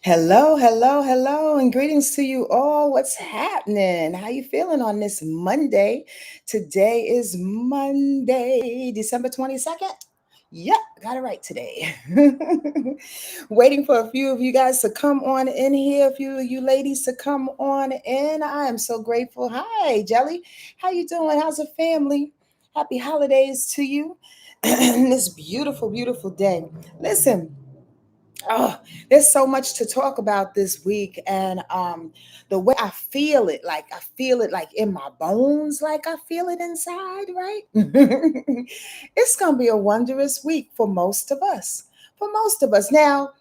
Hello, hello, hello, and greetings to you all. What's happening? How you feeling on this Monday? Today is Monday, December 22nd. Yep, got it right today. Waiting for a few of you guys to come on in here, a few of you ladies to come on in. I am so grateful. Hi, Jelly. How you doing? How's the family? Happy holidays to you. This beautiful, beautiful day. Listen, oh, there's so much to talk about this week, and the way I feel it like in my bones, like I feel it inside, right? It's gonna be a wondrous week for most of us. For most of us. Now,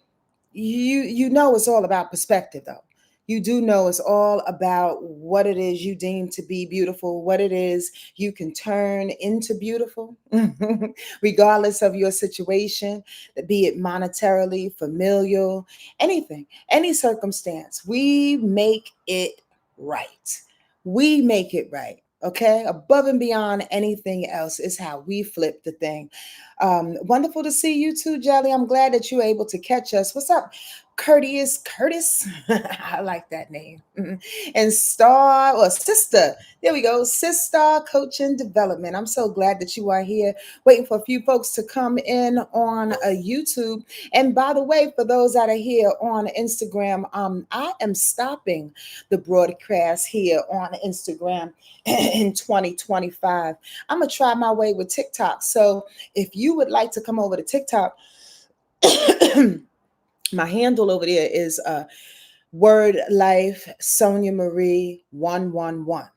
you know it's all about perspective, though. You do know it's all about what it is you deem to be beautiful, what it is you can turn into beautiful, regardless of your situation, be it monetarily, familial, anything, any circumstance. We make it right. We make it right. Okay, above and beyond anything else is how we flip the thing. Wonderful to see you too, Jelly. I'm glad that you're able to catch us. What's up, Courteous Curtis? I like that name. And Star or Sister. There we go. Sister Coaching Development. I'm so glad that you are here. Waiting for a few folks to come in on YouTube. And by the way, for those that are here on Instagram, I am stopping the broadcast here on Instagram in 2025. I'm gonna try my way with TikTok. So if you would like to come over to TikTok, my handle over there is Word Life Sonja Marie 111.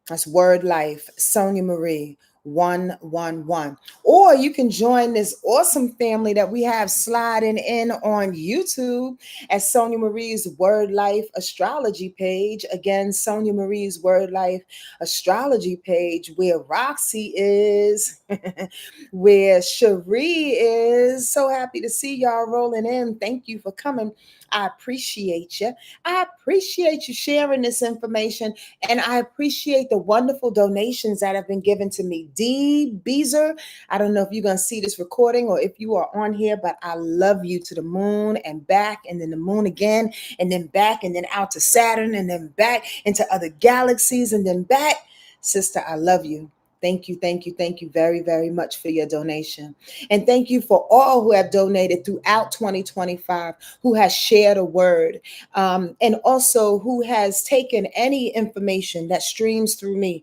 That's Word Life Sonja Marie 111. Or you can join this awesome family that we have sliding in on YouTube at Sonja Marie's Word Life Astrology page. Again, Sonja Marie's Word Life Astrology page, where Roxy is, where Cherie is. So happy to see y'all rolling in. Thank you for coming. I appreciate you. I appreciate you sharing this information, and I appreciate the wonderful donations that have been given to me. D. Beezer, I don't know if you're going to see this recording or if you are on here, but I love you to the moon and back, and then the moon again, and then back, and then out to Saturn, and then back into other galaxies, and then back. Sister, I love you. Thank you very, very much for your donation. And thank you for all who have donated throughout 2025, who has shared a word, and also who has taken any information that streams through me.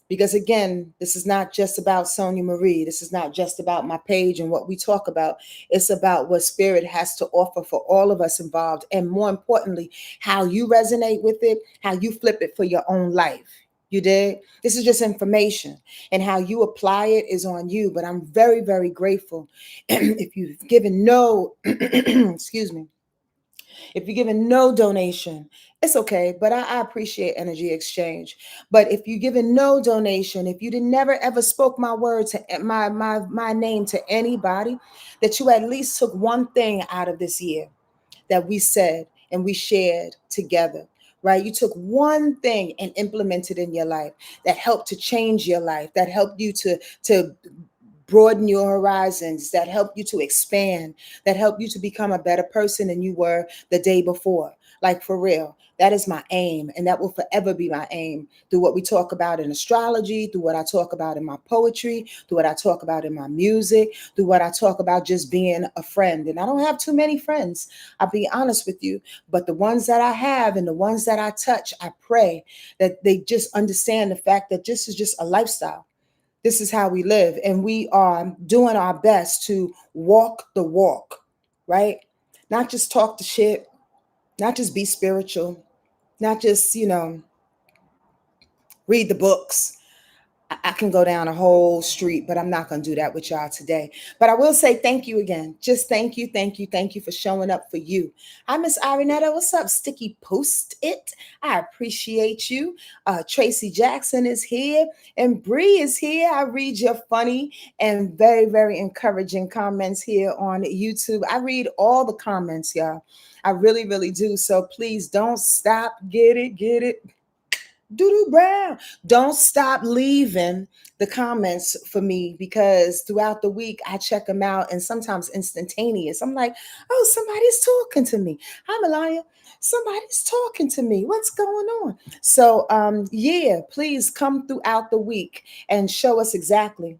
Because again, this is not just about Sonja Marie. This is not just about my page and what we talk about. It's about what Spirit has to offer for all of us involved. And more importantly, how you resonate with it, how you flip it for your own life. You did? This is just information, and how you apply it is on you. But I'm very, very grateful. If you've given no, excuse me, if you're giving no donation, it's okay, but I appreciate energy exchange. But if you're giving no donation, if you did never ever spoke my word to my name to anybody, that you at least took one thing out of this year that we said and we shared together. Right? You took one thing and implemented in your life that helped to change your life, that helped you to broaden your horizons, that help you to expand, that help you to become a better person than you were the day before. Like, for real, that is my aim, and that will forever be my aim, through what we talk about in astrology, through what I talk about in my poetry, through what I talk about in my music, through what I talk about just being a friend. And I don't have too many friends, I'll be honest with you, but the ones that I have and the ones that I touch, I pray that they just understand the fact that this is just a lifestyle. This is how we live, and we are doing our best to walk the walk, right? Not just talk the shit, not just be spiritual, not just, read the books. I can go down a whole street, but I'm not going to do that with y'all today. But I will say thank you again. Just thank you for showing up for you. Hi, Miss Ironetta. What's up, Sticky Post It? I appreciate you. Tracy Jackson is here, and Bree is here. I read your funny and very, very encouraging comments here on YouTube. I read all the comments, y'all. I really, really do. So please don't stop. Get it, get it. Doodoo Brown. Don't stop leaving the comments for me, because throughout the week I check them out, and sometimes instantaneous. I'm like, oh, somebody's talking to me. Hi, Melania. Somebody's talking to me. What's going on? So, yeah, please come throughout the week and show us exactly.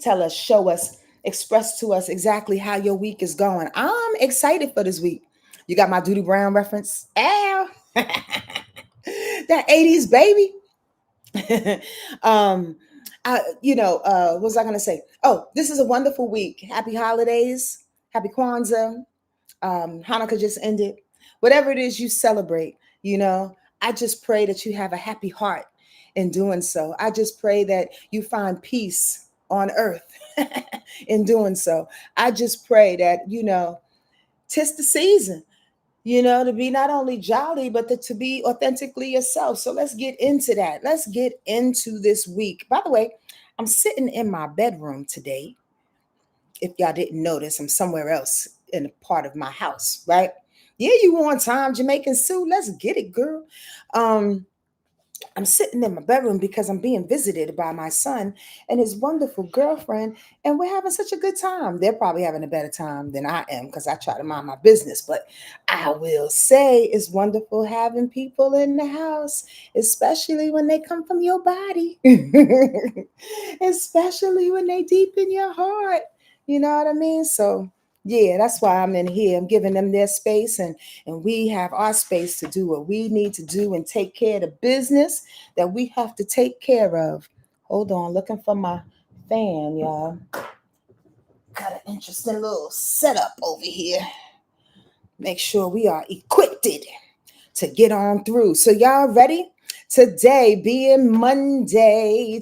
Tell us, show us, express to us exactly how your week is going. I'm excited for this week. You got my Doodoo Brown reference? Ow. That 80s baby. um what was I gonna say? Oh, this is a wonderful week. Happy holidays, happy Kwanzaa. Hanukkah just ended. Whatever it is you celebrate, I just pray that you have a happy heart in doing so. I just pray that you find peace on earth in doing so. I just pray that, tis the season, to be not only jolly, but to be authentically yourself. So let's get into that. Let's get into this week. By the way, I'm sitting in my bedroom today. If y'all didn't notice, I'm somewhere else in a part of my house, right? Yeah, you want time, Jamaican Sue. Let's get it, girl. I'm sitting in my bedroom because I'm being visited by my son and his wonderful girlfriend, and we're having such a good time. They're probably having a better time than I am because I try to mind my business. But I will say it's wonderful having people in the house, especially when they come from your body, especially when they deep in your heart. You know what I mean? So yeah, that's why I'm in here. I'm giving them their space, and we have our space to do what we need to do and take care of the business that we have to take care of. Hold on, looking for my fan, y'all. Got an interesting little setup over here. Make sure we are equipped to get on through. So y'all ready? Today being Monday,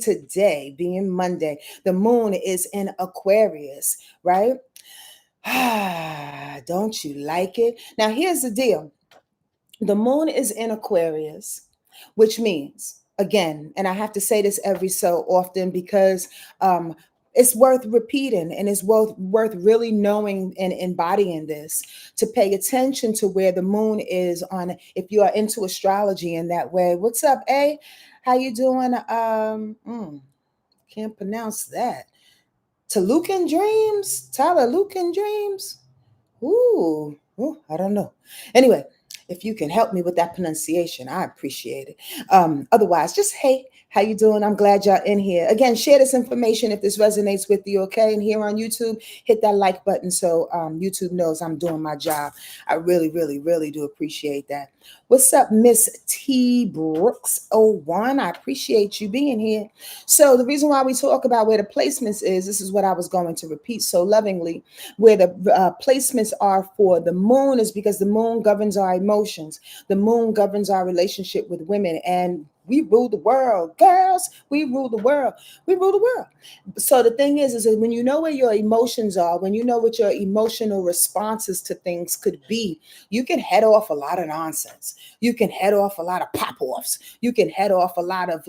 the moon is in Aquarius, right? Don't you like it? Now, here's the deal. The moon is in Aquarius, which means, again, and I have to say this every so often because it's worth repeating, and it's worth really knowing and embodying this, to pay attention to where the moon is on, if you are into astrology in that way. What's up, A? How you doing? Can't pronounce that. To Lucan Dreams? Tyler Lucan Dreams? Ooh, I don't know. Anyway, if you can help me with that pronunciation, I appreciate it. Otherwise, just hey, how you doing? I'm glad y'all in here. Again, share this information if this resonates with you, okay? And here on YouTube, hit that like button so YouTube knows I'm doing my job. I really, really, really do appreciate that. What's up, Miss T Brooks 01? I appreciate you being here. So the reason why we talk about where the placements is, this is what I was going to repeat so lovingly, where the placements are for the moon is because the moon governs our emotions. The moon governs our relationship with women, and we rule the world. Girls, we rule the world. We rule the world. So the thing is that when you know where your emotions are, when you know what your emotional responses to things could be, you can head off a lot of nonsense. You can head off a lot of pop-offs. You can head off a lot of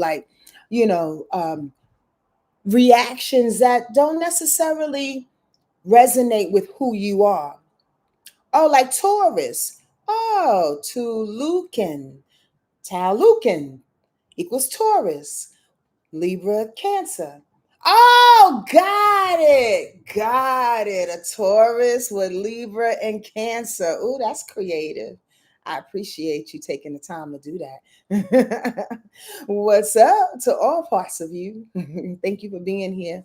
reactions that don't necessarily resonate with who you are. Oh, like Taurus. Oh, to Lucan. Tau Lucan equals Taurus. Libra, Cancer. Oh, got it. Got it. A Taurus with Libra and Cancer. Oh, that's creative. I appreciate you taking the time to do that. What's up to all parts of you? Thank you for being here.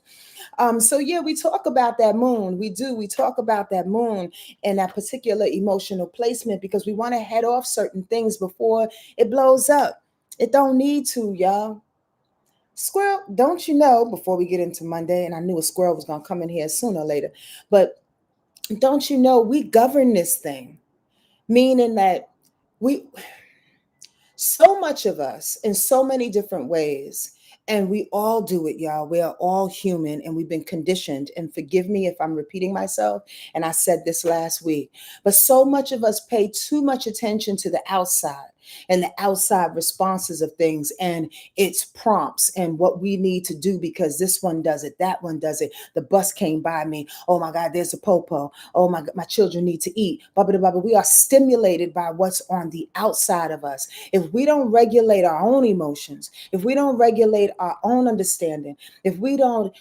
So yeah, we talk about that moon. We do. We talk about that moon and that particular emotional placement because we want to head off certain things before it blows up. It don't need to, y'all. Squirrel, don't you know, before we get into Monday, and I knew a squirrel was going to come in here sooner or later, but don't you know we govern this thing, meaning that we, so much of us in so many different ways, and we all do it, y'all. We are all human and we've been conditioned. And forgive me if I'm repeating myself, and I said this last week, but so much of us pay too much attention to the outside. and the outside responses of things and its prompts and what we need to do because this one does it, that one does it. The bus came by me. Oh my God, there's a popo. Oh my God, my children need to eat. Blah, blah, blah, blah. We are stimulated by what's on the outside of us. If we don't regulate our own emotions, if we don't regulate our own understanding, if we don't,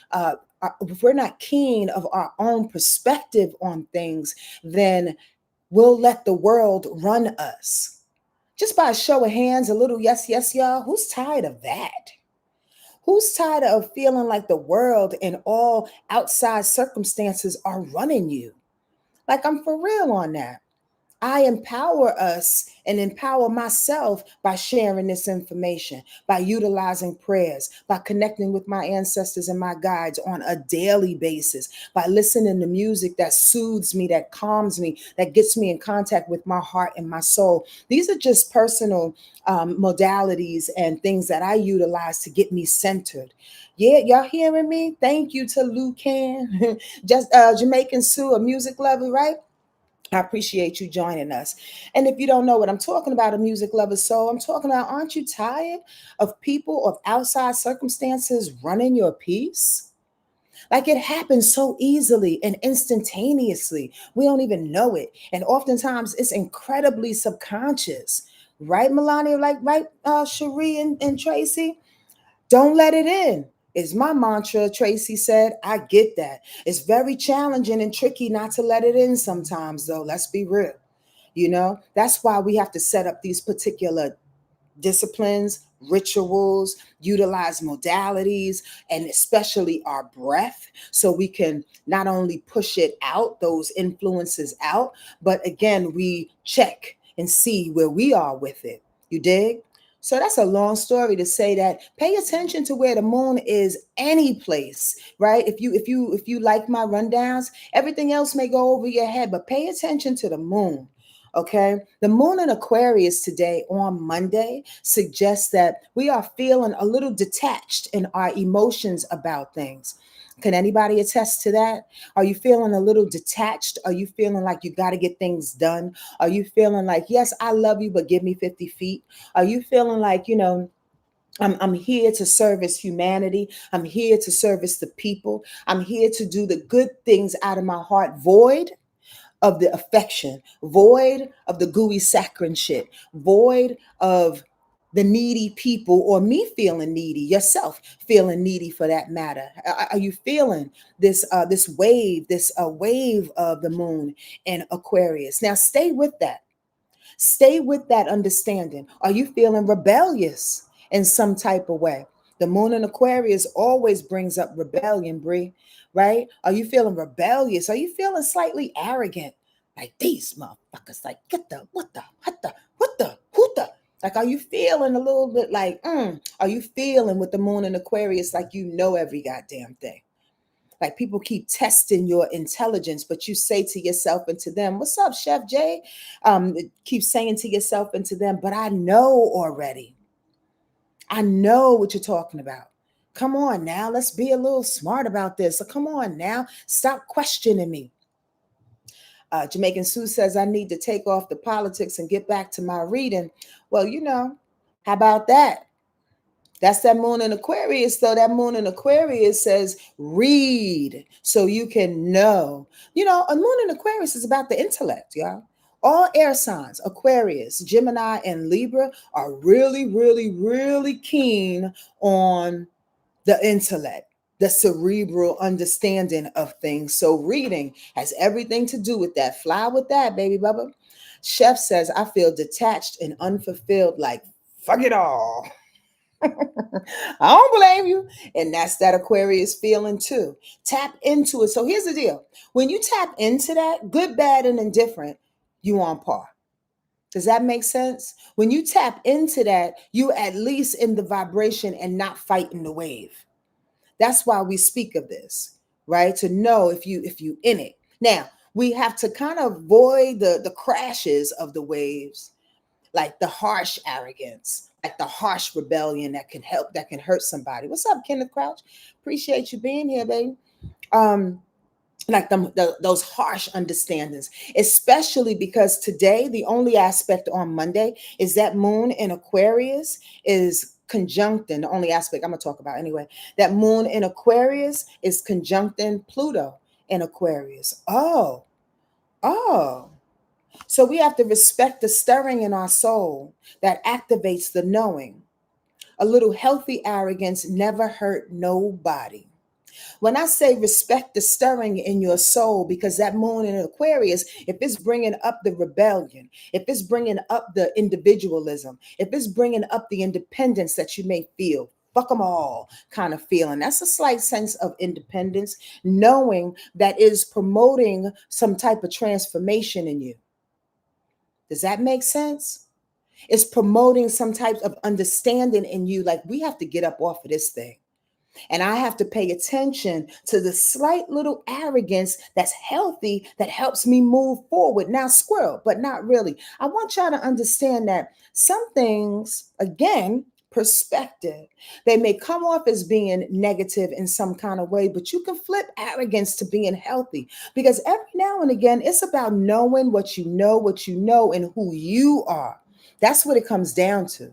if we're not keen of our own perspective on things, then we'll let the world run us. Just by a show of hands, a little yes, yes, y'all. Who's tired of that? Who's tired of feeling like the world and all outside circumstances are running you? Like, I'm for real on that. I empower us and empower myself by sharing this information, by utilizing prayers, by connecting with my ancestors and my guides on a daily basis, by listening to music that soothes me, that calms me, that gets me in contact with my heart and my soul. These are just personal modalities and things that I utilize to get me centered. Yeah, y'all hearing me? Thank you to Lucan, just Jamaican Sue, a music lover, right? I appreciate you joining us. And if you don't know what I'm talking about, a music lover soul, I'm talking about, aren't you tired of people of outside circumstances running your piece? Like, it happens so easily and instantaneously. We don't even know it. And oftentimes it's incredibly subconscious. Right, Melania? Like, right, Cherie and Tracy? Don't let it in is my mantra. Tracy said, I get that. It's very challenging and tricky not to let it in sometimes, though. Let's be real. That's why we have to set up these particular disciplines, rituals, utilize modalities, and especially our breath so we can not only push it out, those influences out, but again, we check and see where we are with it. You dig? So that's a long story to say that pay attention to where the moon is any place, right? If you like my rundowns, everything else may go over your head, but pay attention to the moon. Okay. The moon in Aquarius today on Monday suggests that we are feeling a little detached in our emotions about things. Can anybody attest to that? Are you feeling a little detached? Are you feeling like you got to get things done? Are you feeling like, yes, I love you, but give me 50 feet? Are you feeling like, I'm here to service humanity. I'm here to service the people. I'm here to do the good things out of my heart, void of the affection, void of the gooey saccharine shit, void of the needy people or me feeling needy, yourself feeling needy for that matter. Are you feeling this wave, this wave of the moon in Aquarius? Now stay with that. Stay with that understanding. Are you feeling rebellious in some type of way? The moon in Aquarius always brings up rebellion, Bree, right? Are you feeling rebellious? Are you feeling slightly arrogant? Like these motherfuckers, like, get the, what the, who the? Like, are you feeling a little bit like, are you feeling with the moon in Aquarius like you know every goddamn thing? Like, people keep testing your intelligence, but you say to yourself and to them, what's up, Chef Jay? Keep saying to yourself and to them, but I know already. I know what you're talking about. Come on now, let's be a little smart about this. So come on now, stop questioning me. Jamaican Sue says, I need to take off the politics and get back to my reading. Well, how about that? That's that moon in Aquarius, though. That moon in Aquarius says, read so you can know. A moon in Aquarius is about the intellect, y'all. All air signs, Aquarius, Gemini, and Libra, are really, really, really keen on the intellect, the cerebral understanding of things. So reading has everything to do with that. Fly with that, baby bubba. Chef says, I feel detached and unfulfilled, like, fuck it all. I don't blame you. And that's that Aquarius feeling too. Tap into it. So here's the deal. When you tap into that, good, bad, and indifferent, you on par. Does that make sense? When you tap into that, you at least in the vibration and not fighting the wave. That's why we speak of this, right? To know if you in it. Now, we have to kind of avoid the crashes of the waves, like the harsh arrogance, like the harsh rebellion that can hurt somebody. What's up, Kenneth Crouch? Appreciate you being here, baby. like those harsh understandings, especially because today the only aspect on Monday is that moon in Aquarius is conjuncting, the only aspect I'm going to talk about anyway, that moon in Aquarius is conjuncting Pluto in Aquarius. Oh, so we have to respect the stirring in our soul that activates the knowing. A little healthy arrogance never hurt nobody. When I say respect the stirring in your soul, because that moon in Aquarius, if it's bringing up the rebellion, if it's bringing up the individualism, if it's bringing up the independence that you may feel, fuck them all kind of feeling. That's a slight sense of independence, knowing that is promoting some type of transformation in you. Does that make sense? It's promoting some type of understanding in you. Like, we have to get up off of this thing. And I have to pay attention to the slight little arrogance that's healthy that helps me move forward. Now, squirrel, but not really. I want y'all to understand that some things, again, perspective, they may come off as being negative in some kind of way, but you can flip arrogance to being healthy, because every now and again, it's about knowing what you know, and who you are. That's what it comes down to.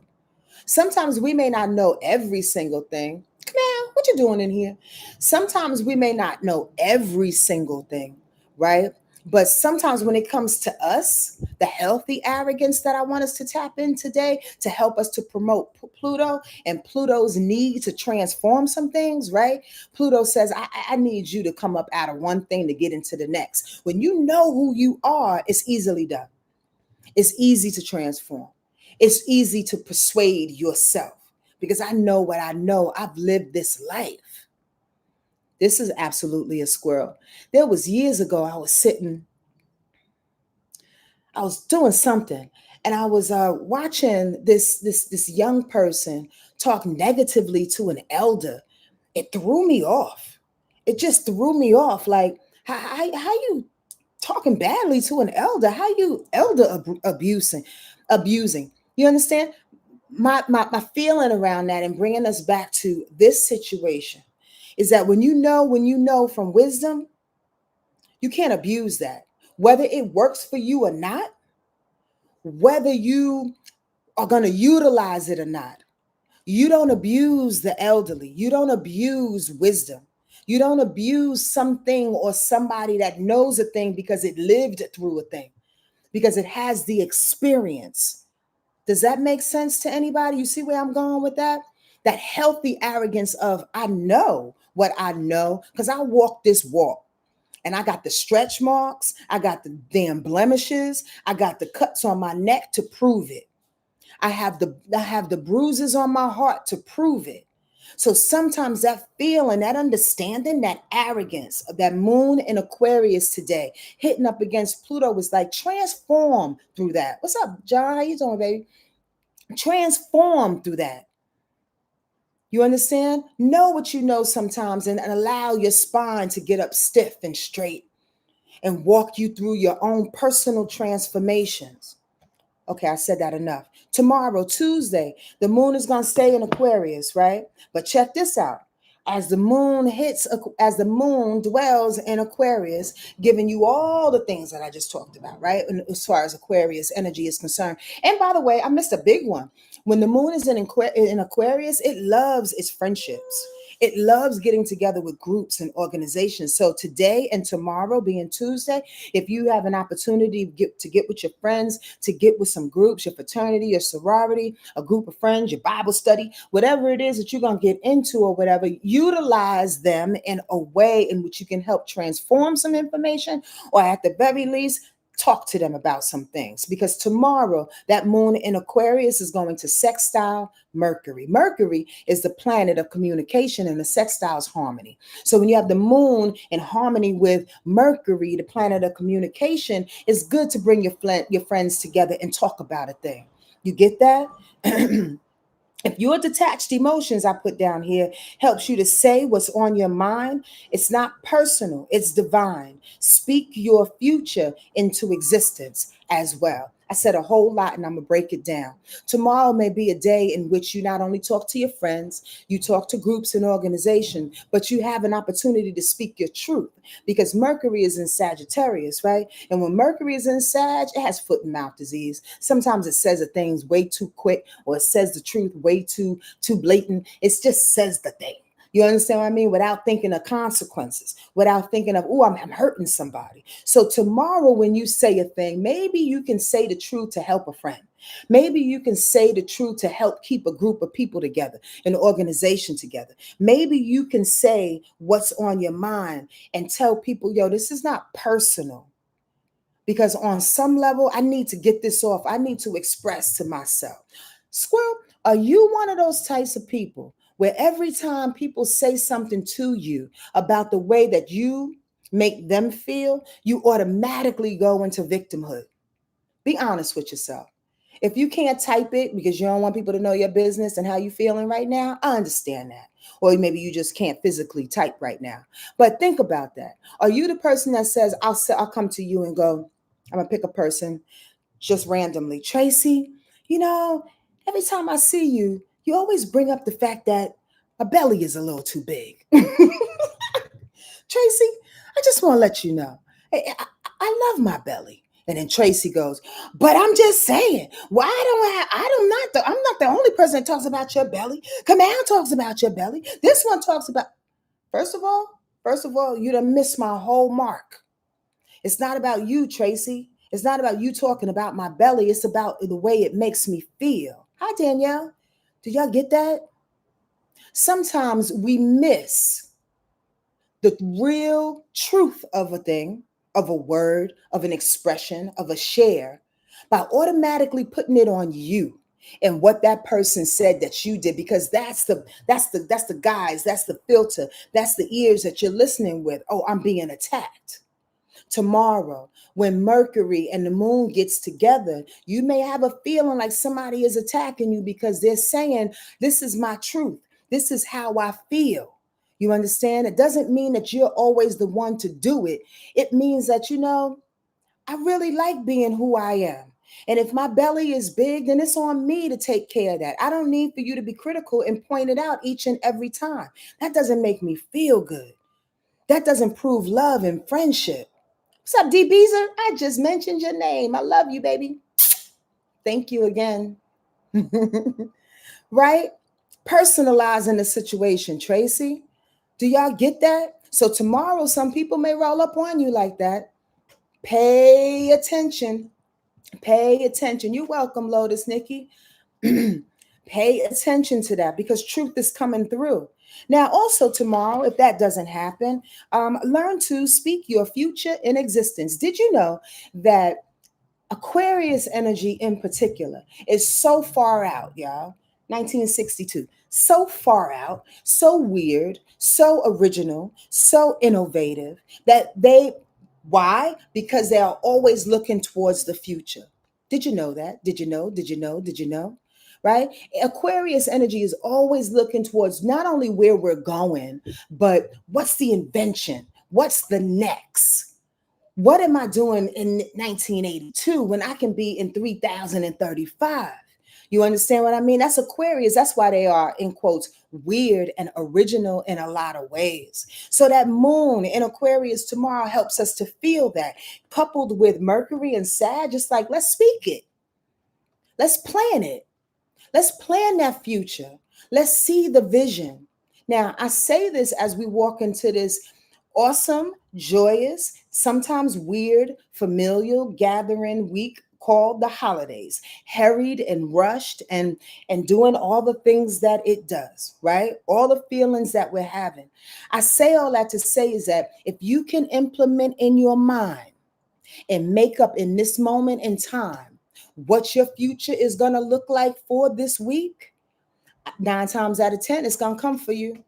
Sometimes we may not know every single thing. Now, what you doing in here? Sometimes we may not know every single thing, right? But sometimes when it comes to us, the healthy arrogance that I want us to tap in today to help us to promote Pluto and Pluto's need to transform some things, right? Pluto says, I need you to come up out of one thing to get into the next. When you know who you are, it's easily done. It's easy to transform. It's easy to persuade yourself, because I know what I know. I've lived this life. This is absolutely a squirrel. There was years ago, I was doing something, and I was watching this young person talk negatively to an elder. It threw me off. It just threw me off. Like, how you talking badly to an elder? How you elder abusing? You understand? My feeling around that, and bringing us back to this situation, is that when you know from wisdom, you can't abuse that. Whether it works for you or not, whether you are going to utilize it or not, you don't abuse the elderly. You don't abuse wisdom. You don't abuse something or somebody that knows a thing because it lived through a thing, because it has the experience. Does that make sense to anybody? You see where I'm going with that? That healthy arrogance of, I know what I know because I walk this walk. And I got the stretch marks. I got the damn blemishes. I got the cuts on my neck to prove it. I have the bruises on my heart to prove it. So sometimes that feeling, that understanding, that arrogance of that moon in Aquarius today, hitting up against Pluto, was like, transform through that. What's up, John? How you doing, baby? Transform through that. You understand? Know what you know sometimes, and allow your spine to get up stiff and straight and walk you through your own personal transformations. Okay, I said that enough. Tomorrow, Tuesday, the moon is going to stay in Aquarius, right? But check this out. As the moon dwells in Aquarius, giving you all the things that I just talked about, right? And as far as Aquarius energy is concerned. And by the way, I missed a big one. When the moon is in Aquarius, it loves its friendships. It loves getting together with groups and organizations. So today and tomorrow, being Tuesday, if you have an opportunity to get with your friends, to get with some groups, your fraternity, your sorority, a group of friends, your Bible study, whatever it is that you're going to get into or whatever, utilize them in a way in which you can help transform some information, or at the very least, talk to them about some things. Because tomorrow, that moon in Aquarius is going to sextile Mercury. Mercury is the planet of communication, and the sextile is harmony. So when you have the moon in harmony with Mercury, the planet of communication, it's good to bring your friends together and talk about a thing. You get that? If your detached emotions, I put down here, helps you to say what's on your mind, it's not personal, it's divine. Speak your future into existence as well. I said a whole lot and I'm going to break it down. Tomorrow may be a day in which you not only talk to your friends, you talk to groups and organizations, but you have an opportunity to speak your truth because Mercury is in Sagittarius, right? And when Mercury is in Sag, it has foot and mouth disease. Sometimes it says the things way too quick or it says the truth way too blatant. It just says the thing. You understand what I mean? Without thinking of consequences, without thinking of, oh, I'm hurting somebody. So tomorrow when you say a thing, maybe you can say the truth to help a friend. Maybe you can say the truth to help keep a group of people together, an organization together. Maybe you can say what's on your mind and tell people, yo, this is not personal. Because on some level, I need to get this off. I need to express to myself. Squirrel, are you one of those types of people where every time people say something to you about the way that you make them feel, you automatically go into victimhood? Be honest with yourself. If you can't type it because you don't want people to know your business and how you're feeling right now, I understand that. Or maybe you just can't physically type right now. But think about that. Are you the person that says, I'll come to you and go, I'm going to pick a person just randomly. Tracy, every time I see you, you always bring up the fact that my belly is a little too big. Tracy, I just want to let you know, I love my belly. And then Tracy goes, but I'm just saying, why I'm not the only person that talks about your belly. Kamau talks about your belly. This one talks about, first of all, you done missed my whole mark. It's not about you, Tracy. It's not about you talking about my belly. It's about the way it makes me feel. Hi, Danielle. Do y'all get that? Sometimes we miss the real truth of a thing, of a word, of an expression, of a share, by automatically putting it on you and what that person said that you did, because that's the guise, that's the filter, that's the ears that you're listening with. Oh, I'm being attacked. Tomorrow, when Mercury and the moon gets together, you may have a feeling like somebody is attacking you because they're saying, this is my truth. This is how I feel. You understand? It doesn't mean that you're always the one to do it. It means that, I really like being who I am. And if my belly is big, then it's on me to take care of that. I don't need for you to be critical and point it out each and every time. That doesn't make me feel good. That doesn't prove love and friendship. What's up, D. Beezer? I just mentioned your name. I love you, baby. Thank you again. Right? Personalizing the situation, Tracy. Do y'all get that? So tomorrow, some people may roll up on you like that. Pay attention. Pay attention. You're welcome, Lotus Nikki. Pay attention to that because truth is coming through. Now, also tomorrow, if that doesn't happen, learn to speak your future in existence. Did you know that Aquarius energy in particular is so far out, y'all? 1962. So far out, so weird, so original, so innovative that why? Because they are always looking towards the future. Did you know that? Did you know? Did you know? Did you know? Right? Aquarius energy is always looking towards not only where we're going, but what's the invention? What's the next? What am I doing in 1982 when I can be in 3035? You understand what I mean? That's Aquarius. That's why they are, in quotes, weird and original in a lot of ways. So that moon in Aquarius tomorrow helps us to feel that. Coupled with Mercury and Sag, just like, let's speak it. Let's plan it. Let's plan that future. Let's see the vision. Now, I say this as we walk into this awesome, joyous, sometimes weird, familial gathering week called the holidays, harried and rushed and doing all the things that it does, right? All the feelings that we're having. I say all that to say is that if you can implement in your mind and make up in this moment in time what your future is going to look like for this week, 9 times out of 10, it's going to come for you.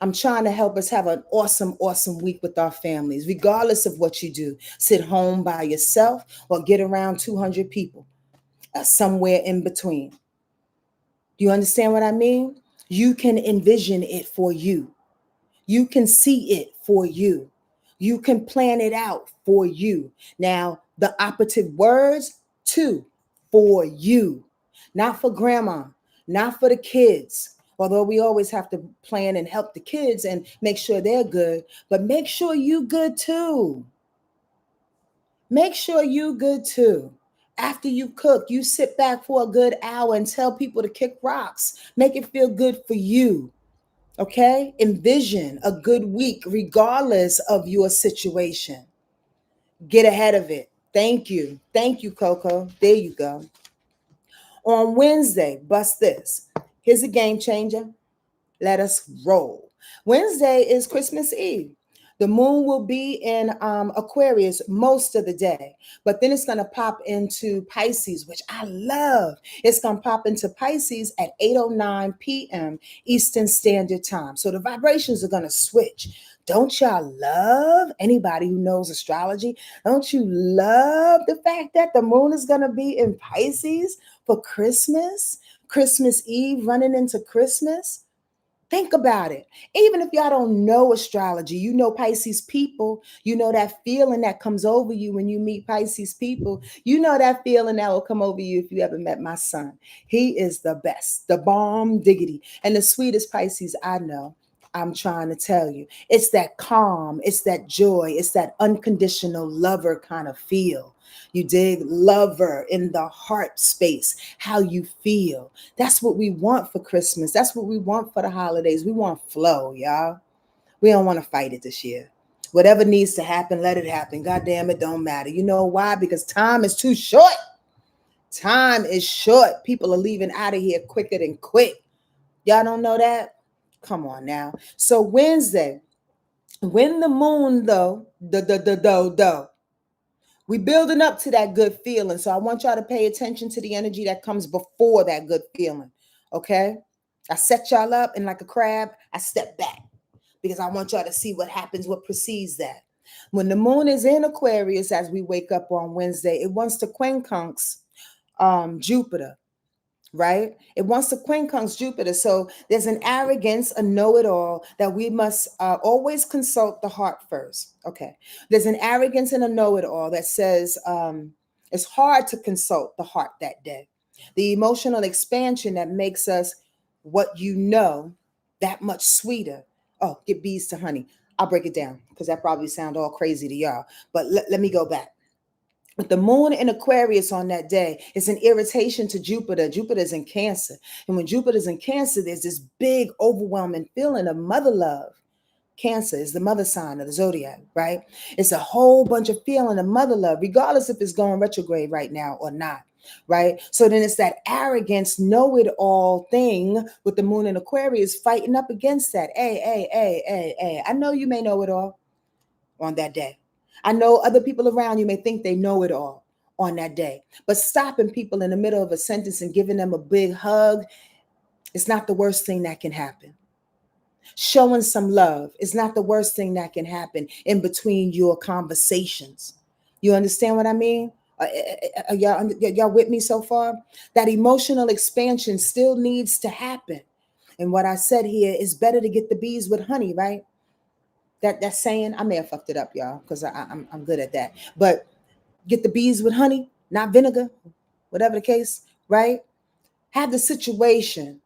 I'm trying to help us have an awesome, awesome week with our families, regardless of what you do. Sit home by yourself or get around 200 people, somewhere in between. Do you understand what I mean? You can envision it for you. You can see it for you. You can plan it out for you. Now, The operative words, two, for you, not for grandma, not for the kids. Although we always have to plan and help the kids and make sure they're good, but make sure you good too. Make sure you good too. After you cook, you sit back for a good hour and tell people to kick rocks. Make it feel good for you. Okay? Envision a good week regardless of your situation. Get ahead of it. Thank you. Thank you, Coco. There you go. On Wednesday, bust this. Here's a game changer. Let us roll. Wednesday is Christmas Eve. The moon will be in Aquarius most of the day, but then it's going to pop into Pisces, which I love. It's going to pop into Pisces at 8:09 p.m. Eastern Standard Time. So the vibrations are going to switch. Don't y'all love, anybody who knows astrology, don't you love the fact that the moon is going to be in Pisces for Christmas? Christmas Eve running into Christmas? Think about it. Even if y'all don't know astrology, you know Pisces people, you know that feeling that comes over you when you meet Pisces people. You know that feeling that will come over you if you ever met my son. He is the best, the bomb diggity, and the sweetest Pisces I know. I'm trying to tell you, it's that calm, it's that joy, it's that unconditional lover kind of feel. You dig? Lover in the heart space, how you feel. That's what we want for Christmas. That's what we want for the holidays. We want flow, y'all. We don't want to fight it this year. Whatever needs to happen, let it happen. God damn it, don't matter. You know why? Because time is too short. Time is short. People are leaving out of here quicker than quick. Y'all don't know that? Come on now. So Wednesday, when the moon though, we building up to that good feeling. So I want y'all to pay attention to the energy that comes before that good feeling. Okay? I set y'all up, and like a crab, I step back because I want y'all to see what happens, what precedes that. When the moon is in Aquarius, as we wake up on Wednesday, it wants to quincunx Jupiter, right? It wants to quincunx Jupiter. So there's an arrogance, a know-it-all, that we must always consult the heart first. Okay. There's an arrogance and a know-it-all that says it's hard to consult the heart that day. The emotional expansion that makes us what you know that much sweeter. Oh, get bees to honey. I'll break it down because that probably sound all crazy to y'all. But let me go back. With the moon in Aquarius on that day, it's an irritation to Jupiter. Jupiter's in Cancer. And when Jupiter's in Cancer, there's this big, overwhelming feeling of mother love. Cancer is the mother sign of the zodiac, right? It's a whole bunch of feeling of mother love, regardless if it's going retrograde right now or not, right? So then it's that arrogance, know-it-all thing with the moon in Aquarius fighting up against that. Hey. I know you may know it all on that day. I know other people around you may think they know it all on that day, but stopping people in the middle of a sentence and giving them a big hug is not the worst thing that can happen. Showing some love is not the worst thing that can happen in between your conversations. You understand what I mean? Y'all with me so far? That emotional expansion still needs to happen. And what I said here is better to get the bees with honey, right? That saying, I may have fucked it up, y'all, because I'm good at that. But get the bees with honey, not vinegar, whatever the case, right? Have the situation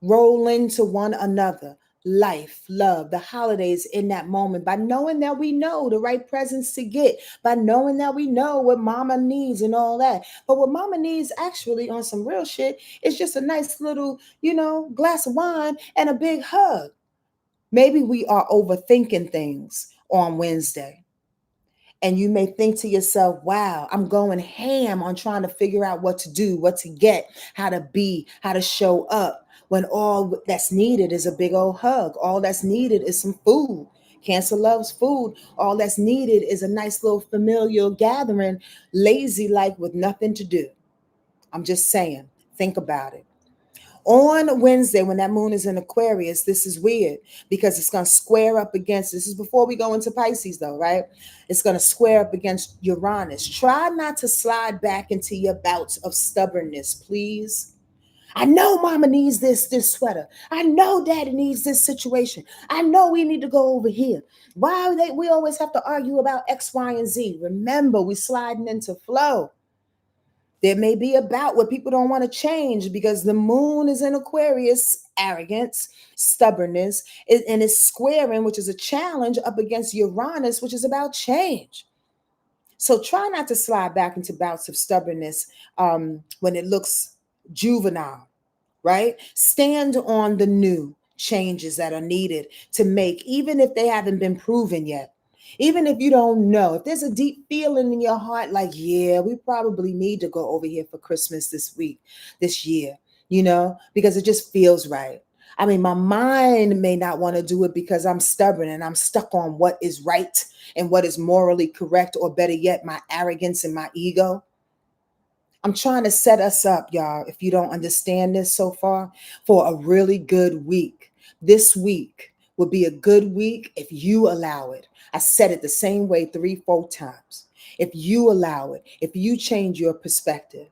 roll into one another. Life, love, the holidays in that moment by knowing that we know the right presents to get, by knowing that we know what mama needs and all that. But what mama needs actually on some real shit is just a nice little, glass of wine and a big hug. Maybe we are overthinking things on Wednesday. And you may think to yourself, wow, I'm going ham on trying to figure out what to do, what to get, how to be, how to show up, when all that's needed is a big old hug. All that's needed is some food. Cancer loves food. All that's needed is a nice little familial gathering, lazy like with nothing to do. I'm just saying, think about it. On Wednesday, when that moon is in Aquarius, this is weird because it's going to square up against, this is before we go into Pisces though, right? It's going to square up against Uranus. Try not to slide back into your bouts of stubbornness, please. I know mama needs this sweater. I know daddy needs this situation. I know we need to go over here. Why we always have to argue about X, Y, and Z? Remember, we sliding into flow. There may be a bout where people don't want to change because the moon is in Aquarius, arrogance, stubbornness, and it's squaring, which is a challenge, up against Uranus, which is about change. So try not to slide back into bouts of stubbornness when it looks juvenile, right? Stand on the new changes that are needed to make, even if they haven't been proven yet. Even if you don't know, if there's a deep feeling in your heart, like, yeah, we probably need to go over here for Christmas this week, this year, because it just feels right. I mean, my mind may not want to do it because I'm stubborn and I'm stuck on what is right and what is morally correct, or better yet, my arrogance and my ego. I'm trying to set us up, y'all, if you don't understand this so far, for a really good week. This week will be a good week if you allow it. I said it the same way 3-4 times. If you allow it, if you change your perspective,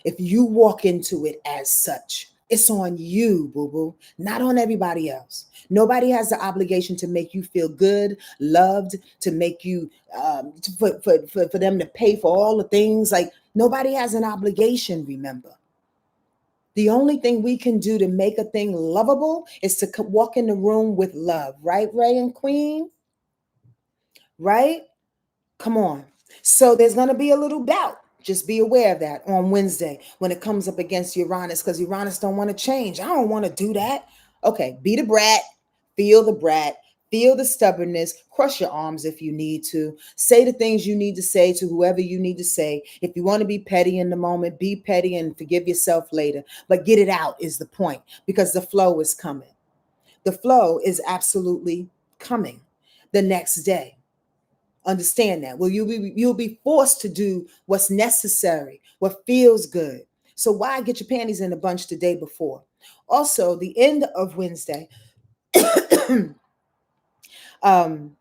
if you walk into it as such, it's on you, boo-boo, not on everybody else. Nobody has the obligation to make you feel good, loved, to make you, for them to pay for all the things. Like, nobody has an obligation, remember. The only thing we can do to make a thing lovable is to walk in the room with love. Right, Ray and Queen? Right? Come on. So there's going to be a little bout. Just be aware of that on Wednesday when it comes up against Uranus, because Uranus don't want to change. I don't want to do that. Okay, be the brat, feel the stubbornness, crush your arms if you need to. Say the things you need to say to whoever you need to say. If you want to be petty in the moment, be petty and forgive yourself later. But get it out is the point, because the flow is coming. The flow is absolutely coming the next day. Understand that. Well, you'll be forced to do what's necessary, what feels good. So why get your panties in a bunch the day before? Also, the end of Wednesday, um,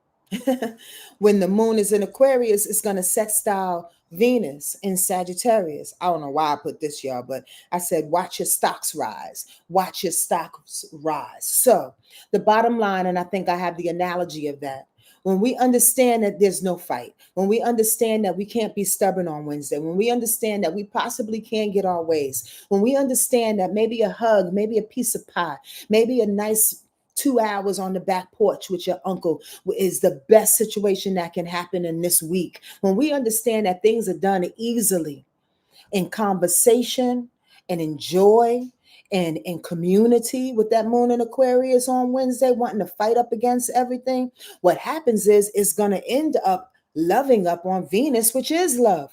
when the moon is in Aquarius, it's going to sextile Venus in Sagittarius. I don't know why I put this, y'all, but I said, watch your stocks rise. Watch your stocks rise. So the bottom line, and I think I have the analogy of that. When we understand that there's no fight, when we understand that we can't be stubborn on Wednesday, when we understand that we possibly can't get our ways, when we understand that maybe a hug, maybe a piece of pie, maybe a nice 2 hours on the back porch with your uncle is the best situation that can happen in this week. When we understand that things are done easily in conversation and in joy and in community, with that moon in Aquarius on Wednesday, wanting to fight up against everything, what happens is it's going to end up loving up on Venus, which is love,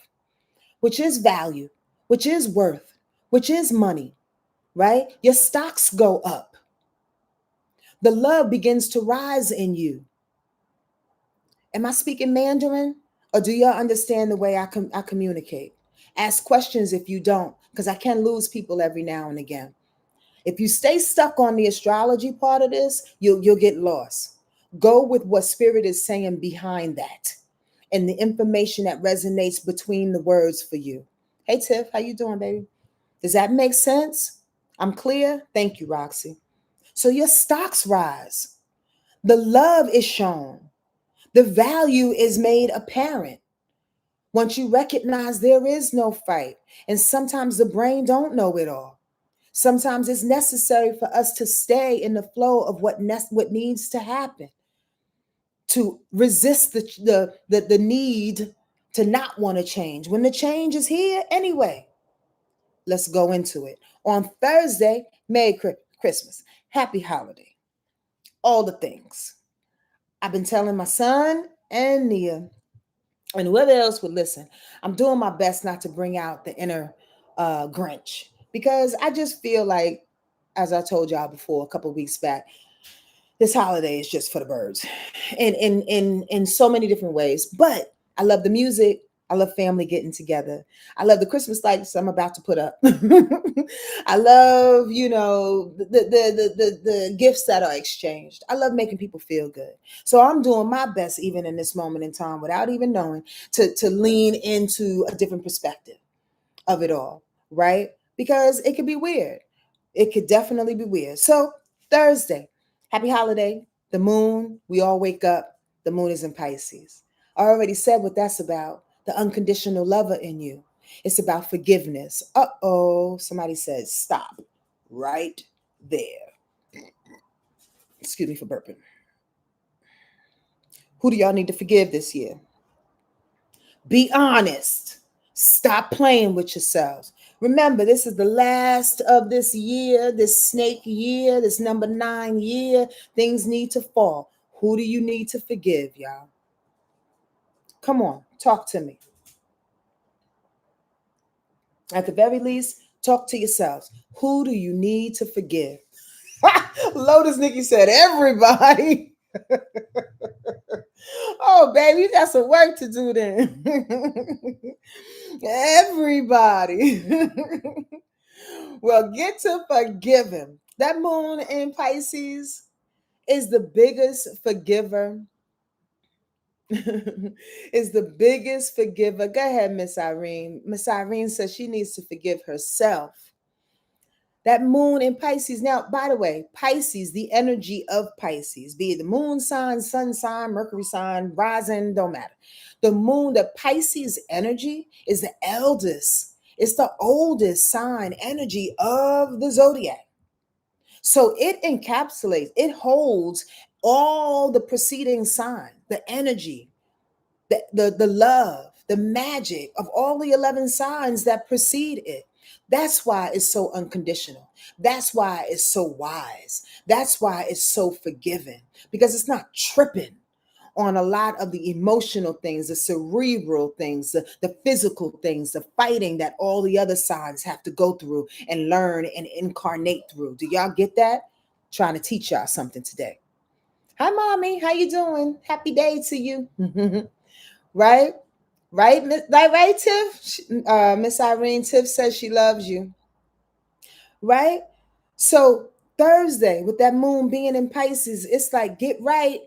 which is value, which is worth, which is money, right? Your stocks go up. The love begins to rise in you. Am I speaking Mandarin? Or do y'all understand the way I communicate? Ask questions if you don't, because I can lose people every now and again. If you stay stuck on the astrology part of this, you'll get lost. Go with what spirit is saying behind that and the information that resonates between the words for you. Hey, Tiff, how you doing, baby? Does that make sense? I'm clear? Thank you, Roxy. So your stocks rise. The love is shown. The value is made apparent. Once you recognize there is no fight, and sometimes the brain don't know it all. Sometimes it's necessary for us to stay in the flow of what needs to happen, to resist the need to not want to change. When the change is here anyway, let's go into it. On Thursday, Merry Christmas, Happy Holiday, all the things. I've been telling my son and Nia and whoever else would listen, I'm doing my best not to bring out the inner Grinch, because I just feel like, as I told y'all before a couple of weeks back, this holiday is just for the birds in so many different ways. But I love the music. I love family getting together. I love the Christmas lights I'm about to put up. I love, the gifts that are exchanged. I love making people feel good. So I'm doing my best, even in this moment in time, without even knowing, to lean into a different perspective of it all, right? Because it can be weird. It could definitely be weird. So Thursday, happy holiday. The moon, we all wake up. The moon is in Pisces. I already said what that's about. The unconditional lover in you. It's about forgiveness. Uh-oh, somebody says stop right there. Excuse me for burping. Who do y'all need to forgive this year? Be honest. Stop playing with yourselves. Remember, this is the last of this year, this snake year, this number 9 year. Things need to fall. Who do you need to forgive, y'all? Come on, talk to me. At the very least, talk to yourselves. Who do you need to forgive? Lotus Nikki said, everybody. Oh, baby, you got some work to do then. Everybody. Well, get to forgiving. That moon in Pisces is the biggest forgiver. Is the biggest forgiver. Go ahead, Miss Irene. Miss Irene says she needs to forgive herself. That moon in Pisces. Now, by the way, Pisces, the energy of Pisces, be it the moon sign, sun sign, Mercury sign, rising, don't matter. The moon, the Pisces energy is the eldest, it's the oldest sign energy of the zodiac. So it encapsulates, it holds all the preceding sign, the energy, the love, the magic of all the 11 signs that precede it. That's why it's so unconditional. That's why it's so wise. That's why it's so forgiving, because it's not tripping on a lot of the emotional things, the cerebral things, the physical things, the fighting that all the other signs have to go through and learn and incarnate through. Do y'all get that? Trying to teach y'all something today. Hi, mommy. How you doing? Happy day to you. Right? Right, right, Tiff? Miss Irene, Tiff says she loves you. Right? So Thursday, with that moon being in Pisces, it's like get right,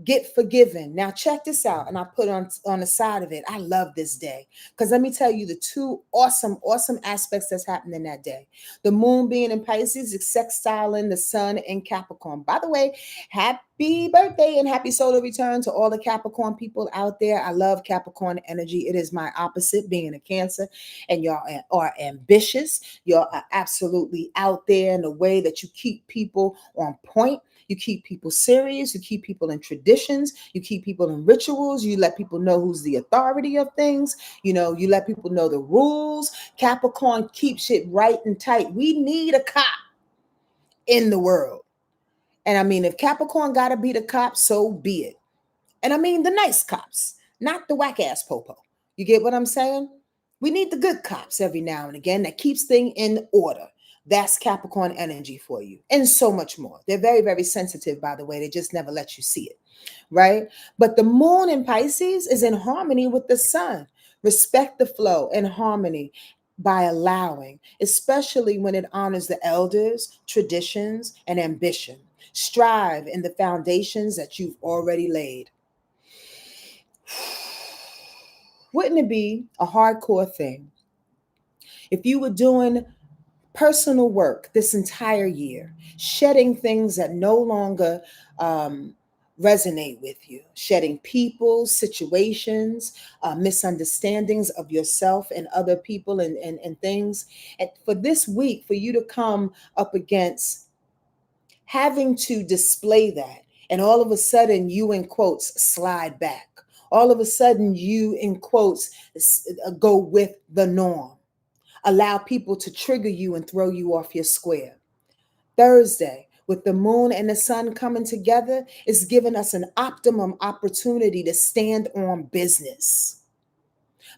get forgiven. Now check this out, and I put on the side of it. I love this day because let me tell you the two awesome aspects that's happening that day. The moon being in Pisces is sextiling the sun in Capricorn. By the way, happy birthday and happy solar return to all the Capricorn people out there. I love Capricorn energy. It is my opposite, being a Cancer, and y'all are ambitious. Y'all are absolutely out there in the way that you keep people on point. You keep people serious. You keep people in traditions. You keep people in rituals. You let people know who's the authority of things. You let people know the rules. Capricorn keeps it right and tight. We need a cop in the world. And I mean, if Capricorn got to be the cop, so be it. And I mean the nice cops, not the whack ass popo. You get what I'm saying? We need the good cops every now and again that keeps things in order. That's Capricorn energy for you, and so much more. They're very, very sensitive, by the way. They just never let you see it, right? But the moon in Pisces is in harmony with the sun. Respect the flow and harmony by allowing, especially when it honors the elders, traditions, and ambition. Strive in the foundations that you've already laid. Wouldn't it be a hardcore thing if you were doing personal work this entire year, shedding things that no longer resonate with you, shedding people, situations, misunderstandings of yourself and other people and things. And for this week, for you to come up against having to display that, and all of a sudden you, in quotes, slide back. All of a sudden you, in quotes, go with the norm. Allow people to trigger you and throw you off your square. Thursday, with the moon and the sun coming together, is giving us an optimum opportunity to stand on business,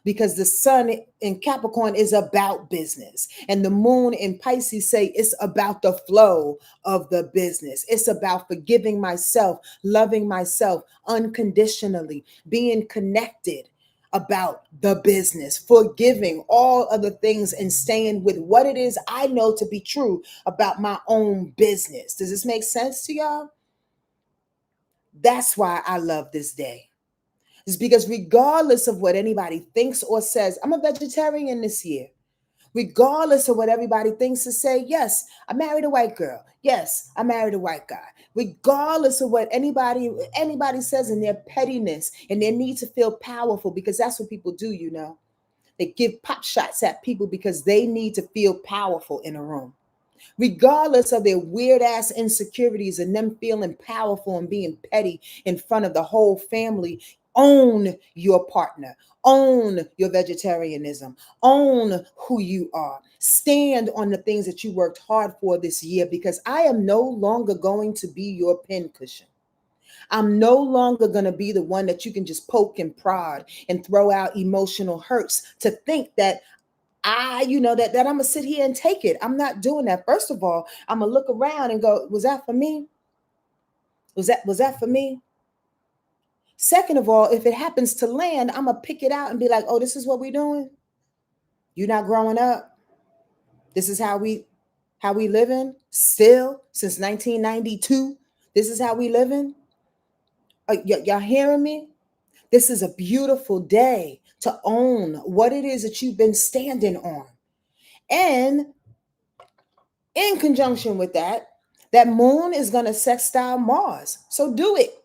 because the sun in Capricorn is about business, and the moon in Pisces say it's about the flow of the business. It's about forgiving myself, loving myself unconditionally, being connected about the business, forgiving all other things, and staying with what it is I know to be true about my own business. Does this make sense to y'all? That's why I love this day. It's because regardless of what anybody thinks or says, I'm a vegetarian this year. regardless of what everybody thinks to say. Yes, I married a white girl. Yes, I married a white guy. Regardless of what anybody says in their pettiness and their need to feel powerful, because that's what people do, you know. They give pop shots at people because they need to feel powerful in a room. Regardless of their weird ass insecurities and them feeling powerful and being petty in front of the whole family, own your partner, own your vegetarianism, own who you are. Stand on the things that you worked hard for this year, because I am no longer going to be your pincushion. I'm no longer going to be the one that you can just poke and prod and throw out emotional hurts to think that that I'm gonna sit here and take it. I'm not doing that. First of all, I'm gonna look around and go, was that for me? Was that for me? Second of all, if it happens to land, I'm gonna pick it out and be like, oh, this is what we're doing. You're not growing up. This is how we living still since 1992. This is how we living. Y'all hearing me? This is a beautiful day to own what it is that you've been standing on. And in conjunction with that, that moon is going to sextile Mars. So do it.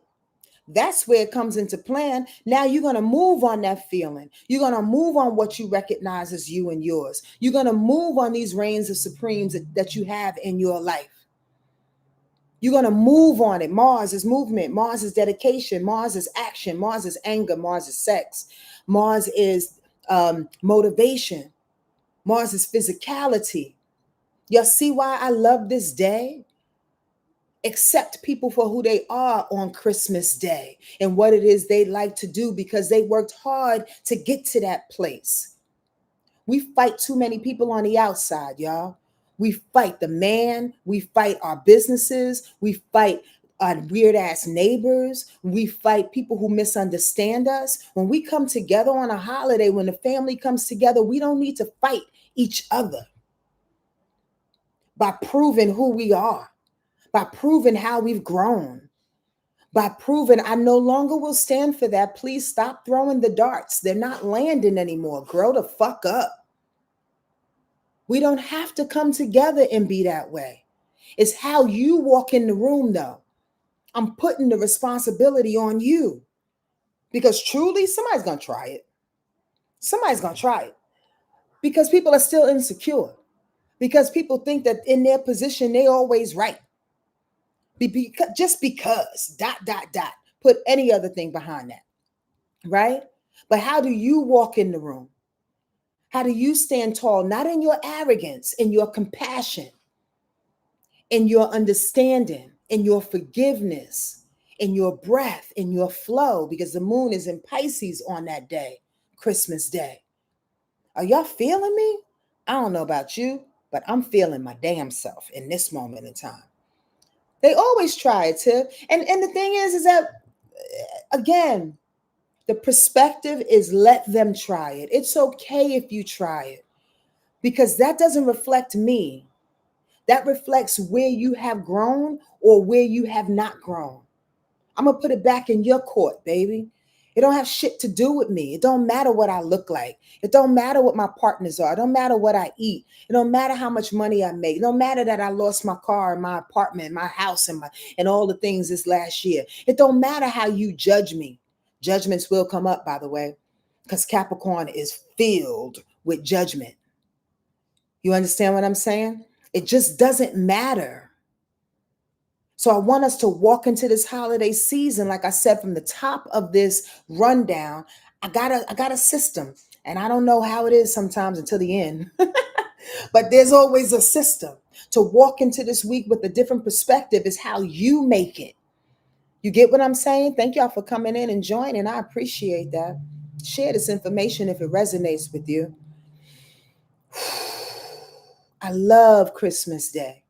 That's where it comes into plan. Now you're going to move on that feeling. You're going to move on what you recognize as you and yours. You're going to move on these reigns of supremes that you have in your life. You're going to move on it. Mars is movement. Mars is dedication. Mars is action. Mars is anger. Mars is sex. Mars is motivation. Mars is physicality. Y'all see why I love this day? Accept people for who they are on Christmas Day and what it is they like to do, because they worked hard to get to that place. We fight too many people on the outside, y'all. We fight the man. We fight our businesses. We fight our weird ass neighbors. We fight people who misunderstand us. When we come together on a holiday, when the family comes together, we don't need to fight each other by proving who we are, by proving how we've grown, by proving I no longer will stand for that. Please stop throwing the darts. They're not landing anymore. Grow the fuck up. We don't have to come together and be that way. It's how you walk in the room, though. I'm putting the responsibility on you, because truly somebody's going to try it. Somebody's going to try it because people are still insecure, because people think that in their position, they always right. Just because, ... Put any other thing behind that, right? But how do you walk in the room? How do you stand tall, not in your arrogance, in your compassion, in your understanding, in your forgiveness, in your breath, in your flow, because the moon is in Pisces on that day, Christmas Day. Are y'all feeling me? I don't know about you, but I'm feeling my damn self in this moment in time. They always try it, Tiff. And the thing is that, again, the perspective is let them try it. It's okay if you try it, because that doesn't reflect me. That reflects where you have grown or where you have not grown. I'm going to put it back in your court, baby. It don't have shit to do with me. It don't matter what I look like. It don't matter what my partners are. It don't matter what I eat. It don't matter how much money I make. It don't matter that I lost my car and my apartment, my house, and all the things this last year. It don't matter how you judge me. Judgments will come up, by the way, because Capricorn is filled with judgment. You understand what I'm saying? It just doesn't matter. So I want us to walk into this holiday season, like I said from the top of this rundown. I got a system, and I don't know how it is sometimes until the end, but there's always a system. To walk into this week with a different perspective is how you make it. You get what I'm saying? Thank y'all for coming in and joining. I appreciate that. Share this information if it resonates with you. I love Christmas Day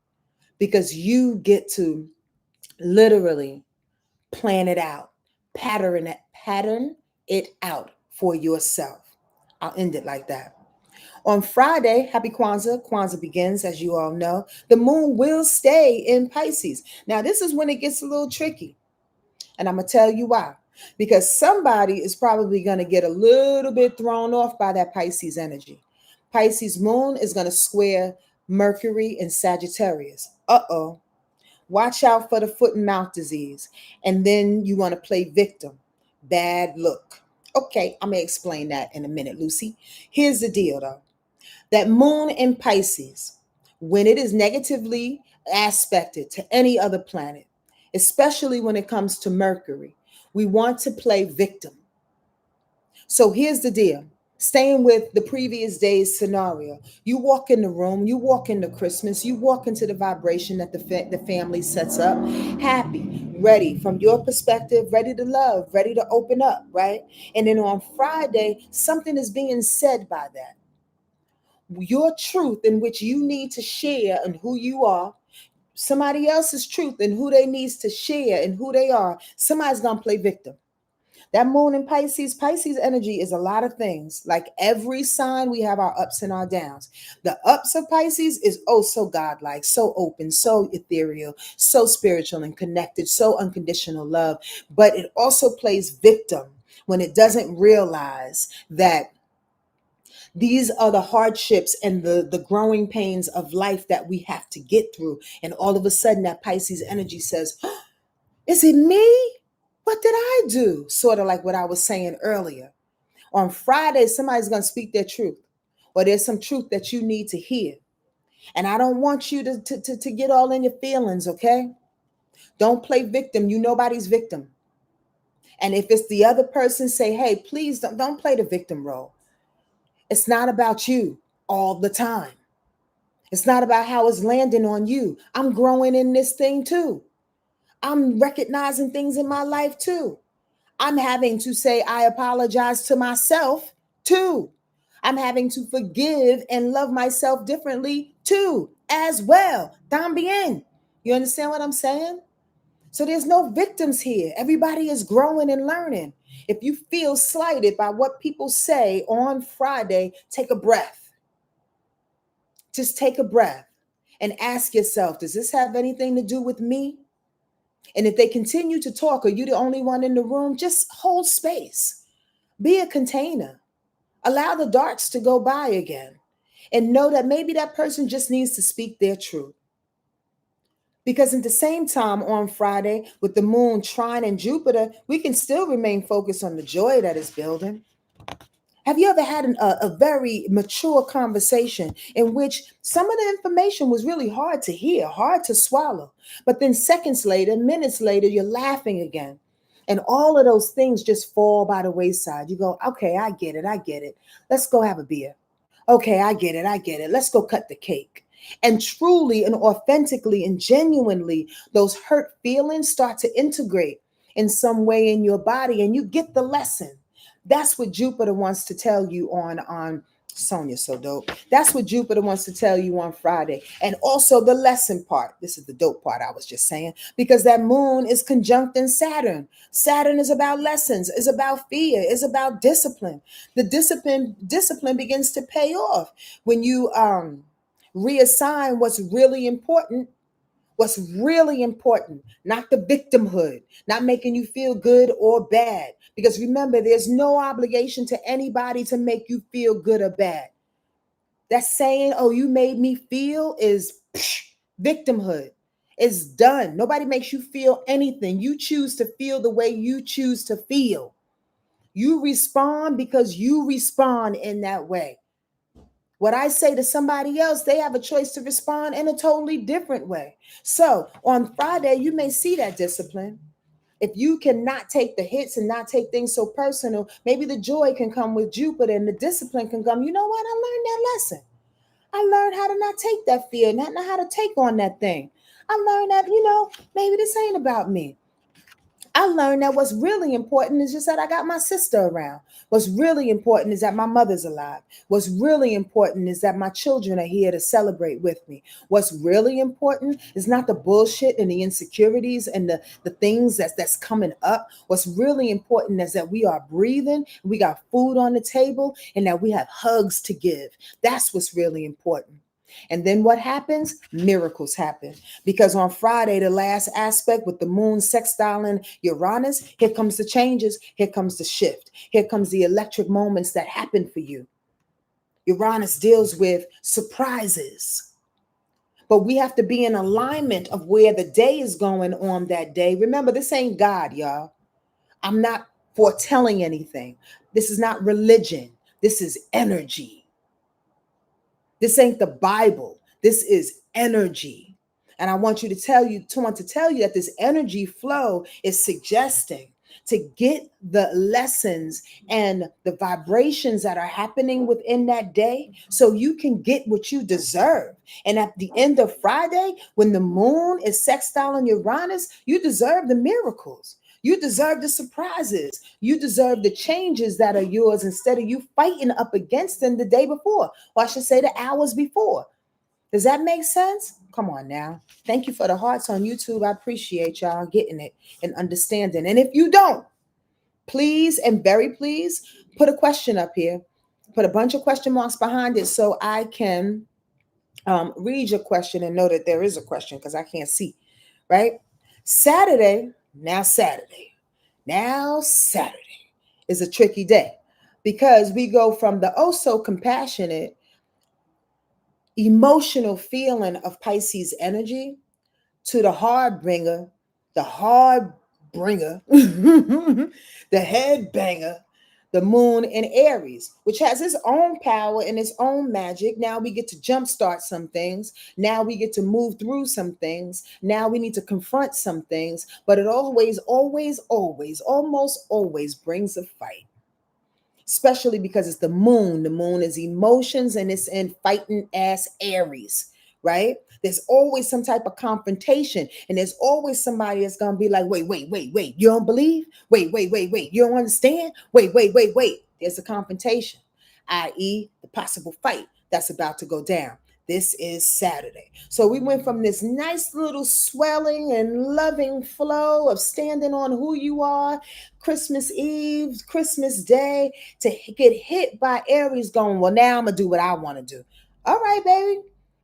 because you get to literally plan it out, pattern it out for yourself. I'll end it like that. On Friday, happy Kwanzaa. Kwanzaa begins, as you all know. The moon will stay in Pisces. Now, this is when it gets a little tricky. And I'm going to tell you why. Because somebody is probably going to get a little bit thrown off by that Pisces energy. Pisces moon is going to square Mercury in Sagittarius. Uh-oh. Watch out for the foot and mouth disease. And then you want to play victim. Bad look. Okay, I'm going to explain that in a minute, Lucy. Here's the deal, though. That moon in Pisces, when it is negatively aspected to any other planet, especially when it comes to Mercury, we want to play victim. So here's the deal. Staying with the previous day's scenario, you walk in the room, you walk into Christmas, you walk into the vibration that the family sets up, happy, ready from your perspective, ready to love, ready to open up, right? And then on Friday, something is being said by that. Your truth in which you need to share and who you are, somebody else's truth and who they needs to share and who they are, somebody's going to play victim. That moon in Pisces energy is a lot of things. Like every sign, we have our ups and our downs. The ups of Pisces is oh so godlike, so open, so ethereal, so spiritual and connected, so unconditional love. But it also plays victim when it doesn't realize that these are the hardships and the growing pains of life that we have to get through. And all of a sudden, that Pisces energy says, oh, is it me? What did I do? Sort of like what I was saying earlier. On Friday, somebody's going to speak their truth, or there's some truth that you need to hear. And I don't want you to get all in your feelings, okay? Don't play victim. You nobody's victim. And if it's the other person, say, hey, please don't play the victim role. It's not about you all the time. It's not about how it's landing on you. I'm growing in this thing too. I'm recognizing things in my life too. I'm having to say, I apologize to myself too. I'm having to forgive and love myself differently too, as well. También. You understand what I'm saying? So there's no victims here. Everybody is growing and learning. If you feel slighted by what people say on Friday, take a breath. Just take a breath and ask yourself, does this have anything to do with me? And if they continue to talk, are you the only one in the room? Just hold space. Be a container. Allow the darts to go by again. And know that maybe that person just needs to speak their truth. Because at the same time on Friday, with the moon trine and Jupiter, we can still remain focused on the joy that is building. Have you ever had a very mature conversation in which some of the information was really hard to hear, hard to swallow, but then seconds later, minutes later, you're laughing again. And all of those things just fall by the wayside. You go, okay, I get it. I get it. Let's go have a beer. Okay, I get it. I get it. Let's go cut the cake. And truly and authentically and genuinely, those hurt feelings start to integrate in some way in your body and you get the lesson. That's what Jupiter wants to tell you on Sonja, so dope. That's what Jupiter wants to tell you on Friday. And also the lesson part. This is the dope part I was just saying, because that moon is conjunct in Saturn. Saturn is about lessons, is about fear, is about discipline. The discipline begins to pay off when you reassign what's really important, not the victimhood, not making you feel good or bad. Because remember, there's no obligation to anybody to make you feel good or bad. That saying, oh, you made me feel is victimhood. It's done. Nobody makes you feel anything. You choose to feel the way you choose to feel. You respond because you respond in that way. What I say to somebody else, they have a choice to respond in a totally different way. So on Friday, you may see that discipline. If you cannot take the hits and not take things so personal, maybe the joy can come with Jupiter and the discipline can come. You know what? I learned that lesson. I learned how to not take that fear, not know how to take on that thing. I learned that, maybe this ain't about me. I learned that what's really important is just that I got my sister around. What's really important is that my mother's alive. What's really important is that my children are here to celebrate with me. What's really important is not the bullshit and the insecurities and the things that's coming up. What's really important is that we are breathing, we got food on the table, and that we have hugs to give. That's what's really important. And then what happens? Miracles happen. Because on Friday, the last aspect with the moon sextiling Uranus, here comes the changes. Here comes the shift. Here comes the electric moments that happen for you. Uranus deals with surprises. But we have to be in alignment of where the day is going on that day. Remember, this ain't God, y'all. I'm not foretelling anything. This is not religion. This is energy. This ain't the Bible. This is energy. And I want to tell you that this energy flow is suggesting to get the lessons and the vibrations that are happening within that day so you can get what you deserve. And at the end of Friday, when the moon is sextile in Uranus, you deserve the miracles. You deserve the surprises. You deserve the changes that are yours instead of you fighting up against them the day before, or I should say the hours before. Does that make sense? Come on now. Thank you for the hearts on YouTube. I appreciate y'all getting it and understanding. And if you don't, please and very please put a question up here. Put a bunch of question marks behind it so I can read your question and know that there is a question because I can't see, right? Saturday is a tricky day because we go from the oh so compassionate, emotional feeling of Pisces energy to the hard bringer, the headbanger, the moon in Aries, which has its own power and its own magic. Now we get to jumpstart some things. Now we get to move through some things. Now we need to confront some things, but it almost always brings a fight. Especially because it's the moon. The moon is emotions and it's in fighting ass Aries, right? There's always some type of confrontation and there's always somebody that's going to be like, wait. You don't believe? Wait. You don't understand? Wait. There's a confrontation, i.e. the possible fight that's about to go down. This is Saturday. So we went from this nice little swelling and loving flow of standing on who you are, Christmas Eve, Christmas Day, to get hit by Aries going, well, now I'm going to do what I want to do. All right, baby.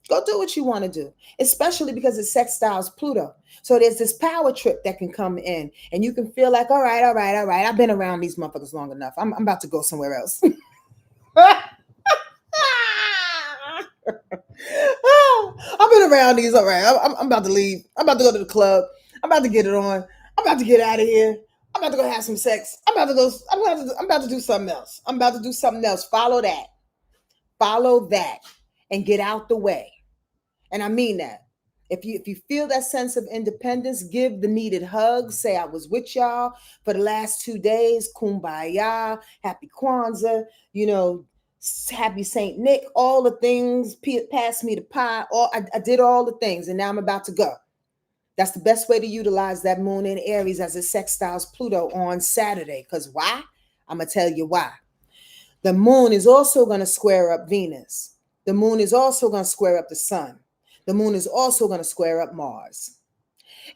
Go do what you want to do, especially because it sextiles Pluto. So there's this power trip that can come in and you can feel like, all right. I've been around these motherfuckers long enough. I'm about to go somewhere else. I've been around these. All right. I'm about to leave. I'm about to go to the club. I'm about to get it on. I'm about to get out of here. I'm about to go have some sex. I'm about to do something else. I'm about to do something else. Follow that and get out the way. And I mean that. If you feel that sense of independence, give the needed hugs. Say I was with y'all for the last 2 days. Kumbaya, happy Kwanzaa, happy Saint Nick, all the things. Pass me the pie. I did all the things, and now I'm about to go. That's the best way to utilize that moon in Aries as it sextiles Pluto on Saturday. Because why? I'm going to tell you why. The moon is also going to square up Venus. The moon is also going to square up the sun. The moon is also going to square up Mars.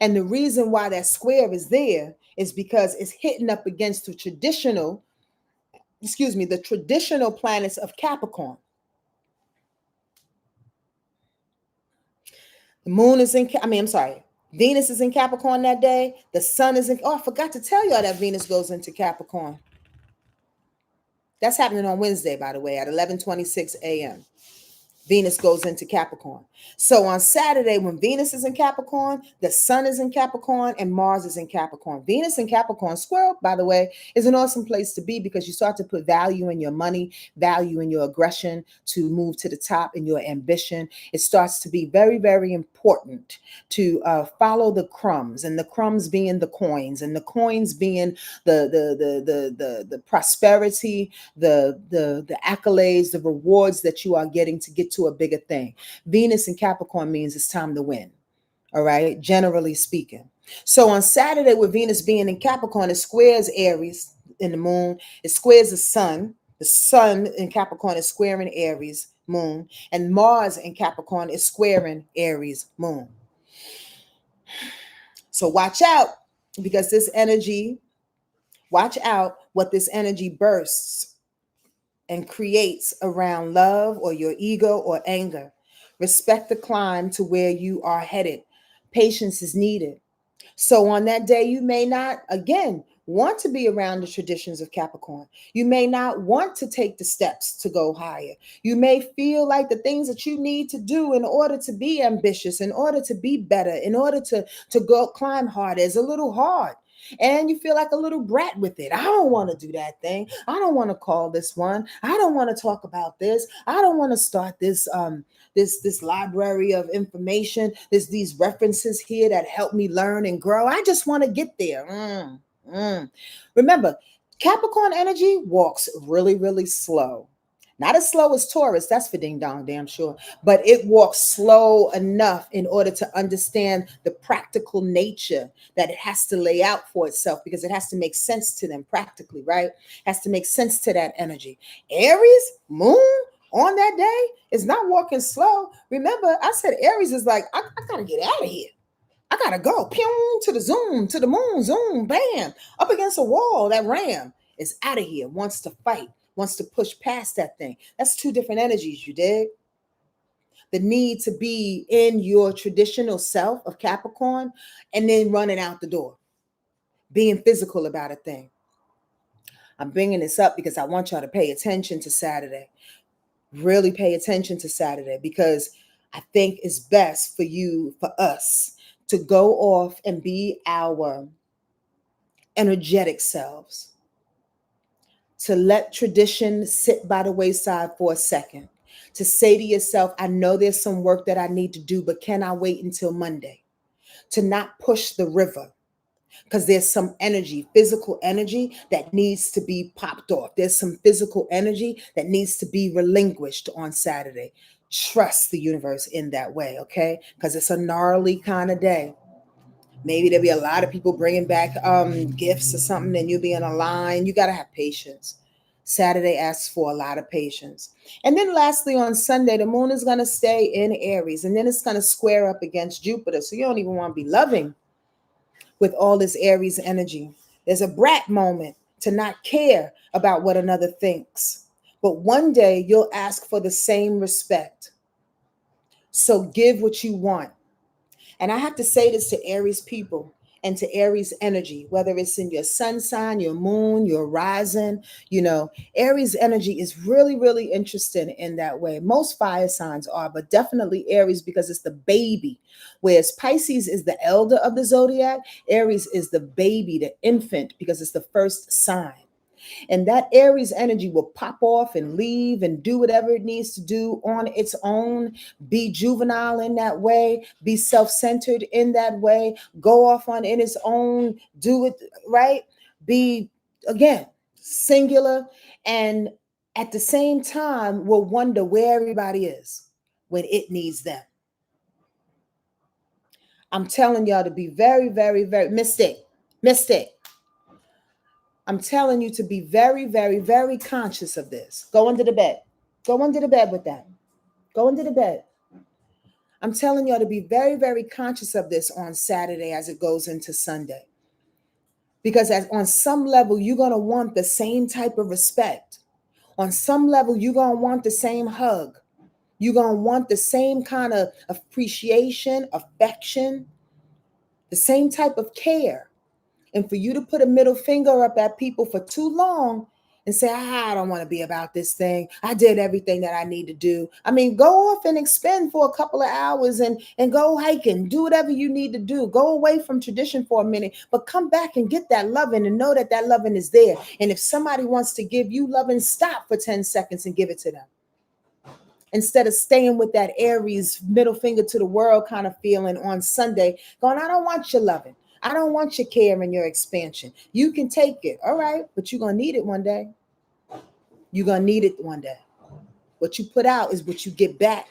And the reason why that square is there is because it's hitting up against the traditional planets of Capricorn. Venus is in Capricorn that day. The sun is I forgot to tell y'all that Venus goes into Capricorn. That's happening on Wednesday, by the way, at 11:26 a.m. Venus goes into Capricorn. So on Saturday, when Venus is in Capricorn, the sun is in Capricorn and Mars is in Capricorn. Venus in Capricorn square, by the way, is an awesome place to be because you start to put value in your money, value in your aggression to move to the top in your ambition. It starts to be very, very important to follow the crumbs, and the crumbs being the coins, and the coins being the prosperity, the accolades, the rewards that you are getting to get to a bigger thing. Venus in Capricorn means it's time to win. All right, generally speaking. So on Saturday, with Venus being in Capricorn, it squares Aries in the moon. It squares the sun. The sun in Capricorn is squaring Aries moon, and Mars in Capricorn is squaring Aries moon. So watch out, because watch out what this energy bursts and creates around love or your ego or anger. Respect the climb to where you are headed. Patience is needed. So on that day, you may not, again, want to be around the traditions of Capricorn. You may not want to take the steps to go higher. You may feel like the things that you need to do in order to be ambitious, in order to be better, in order to go climb harder is a little hard. And you feel like a little brat with it. I don't want to do that thing. I don't want to call this one. I don't want to talk about this. I don't want to start this library of information. There's these references here that help me learn and grow. I just want to get there. Remember, Capricorn energy walks really, really slow. Not as slow as Taurus, that's for ding dong, damn sure. But it walks slow enough in order to understand the practical nature that it has to lay out for itself, because it has to make sense to them practically, right? It has to make sense to that energy. Aries, moon, on that day is not walking slow. Remember, I said Aries is like, I gotta get out of here. I gotta go. Pew, to the zoom, to the moon, zoom, bam. Up against a wall, that ram is out of here, wants to fight, wants to push past that thing. That's two different energies, you dig? The need to be in your traditional self of Capricorn and then running out the door, being physical about a thing. I'm bringing this up because I want y'all to pay attention to Saturday. Really pay attention to Saturday, because I think it's best for us to go off and be our energetic selves, to let tradition sit by the wayside for a second, to say to yourself, I know there's some work that I need to do, but can I wait until Monday? To not push the river, because there's some energy, physical energy that needs to be popped off. There's some physical energy that needs to be relinquished on Saturday. Trust the universe in that way, okay? Because it's a gnarly kind of day. Maybe there'll be a lot of people bringing back gifts or something, and you'll be in a line. You got to have patience. Saturday asks for a lot of patience. And then lastly, on Sunday, the moon is going to stay in Aries, and then it's going to square up against Jupiter. So you don't even want to be loving with all this Aries energy. There's a brat moment to not care about what another thinks. But one day you'll ask for the same respect. So give what you want. And I have to say this to Aries people and to Aries energy, whether it's in your sun sign, your moon, your rising, Aries energy is really, really interesting in that way. Most fire signs are, but definitely Aries, because it's the baby. Whereas Pisces is the elder of the zodiac, Aries is the baby, the infant, because it's the first sign. And that Aries energy will pop off and leave and do whatever it needs to do on its own, be juvenile in that way, be self-centered in that way, go off on in its own, do it right, be, again, singular, and at the same time will wonder where everybody is when it needs them. I'm telling y'all to be very, very, very mystic. I'm telling you to be very, very, very conscious of this. Go under the bed. Go under the bed with that. Go under the bed. I'm telling y'all to be very, very conscious of this on Saturday as it goes into Sunday. Because on some level, you're going to want the same type of respect. On some level, you're going to want the same hug. You're going to want the same kind of appreciation, affection, the same type of care. And for you to put a middle finger up at people for too long and say, I don't want to be about this thing. I did everything that I need to do. I mean, go off and expend for a couple of hours and go hiking, do whatever you need to do. Go away from tradition for a minute, but come back and get that loving and know that that loving is there. And if somebody wants to give you loving, stop for 10 seconds and give it to them. Instead of staying with that Aries middle finger to the world kind of feeling on Sunday, going, I don't want your loving. I don't want your care and your expansion. You can take it. All right. But you're going to need it one day. You're going to need it one day. What you put out is what you get back.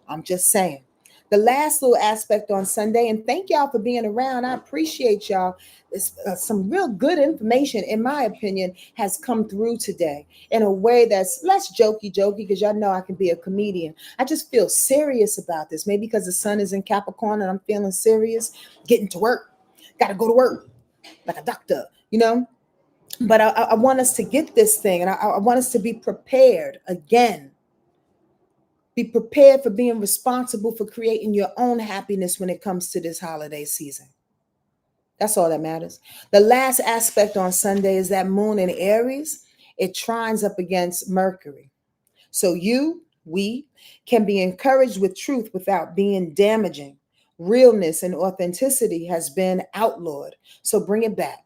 I'm just saying. The last little aspect on Sunday, and thank y'all for being around. I appreciate y'all. It's, some real good information, in my opinion, has come through today in a way that's less jokey, because y'all know I can be a comedian. I just feel serious about this. Maybe because the sun is in Capricorn and I'm feeling serious, getting to work. Got to go to work like a doctor, But I want us to get this thing, and I want us to be prepared again. Be prepared for being responsible for creating your own happiness when it comes to this holiday season. That's all that matters. The last aspect on Sunday is that moon in Aries. It trines up against Mercury. So we can be encouraged with truth without being damaging. Realness and authenticity has been outlawed. So bring it back.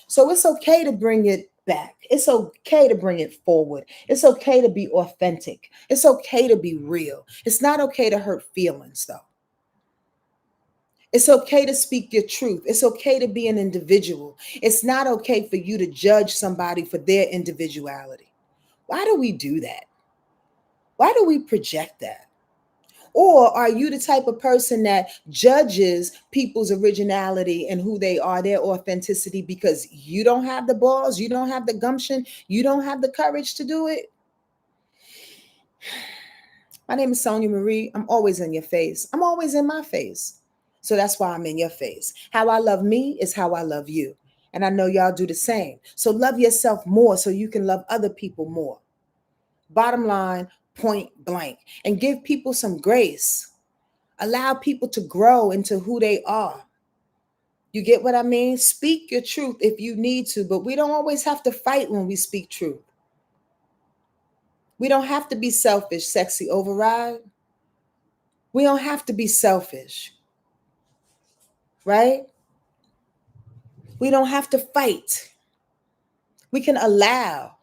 So it's okay to bring it back. It's okay to bring it forward. It's okay to be authentic. It's okay to be real. It's not okay to hurt feelings, though. It's okay to speak your truth. It's okay to be an individual. It's not okay for you to judge somebody for their individuality. Why do we do that? Why do we project that? Or are you the type of person that judges people's originality and who they are, their authenticity, because you don't have the balls, you don't have the gumption, you don't have the courage to do it? My name is SonjaMarie. I'm always in your face. I'm always in my face. So that's why I'm in your face. How I love me is how I love you. And I know y'all do the same. So love yourself more so you can love other people more. Bottom line, point blank. And give people some grace. Allow people to grow into who they are. You get what I mean? Speak your truth if you need to, but we don't always have to fight when we speak truth. We don't have to be selfish, sexy override. We don't have to be selfish, right? We don't have to fight. We can allow.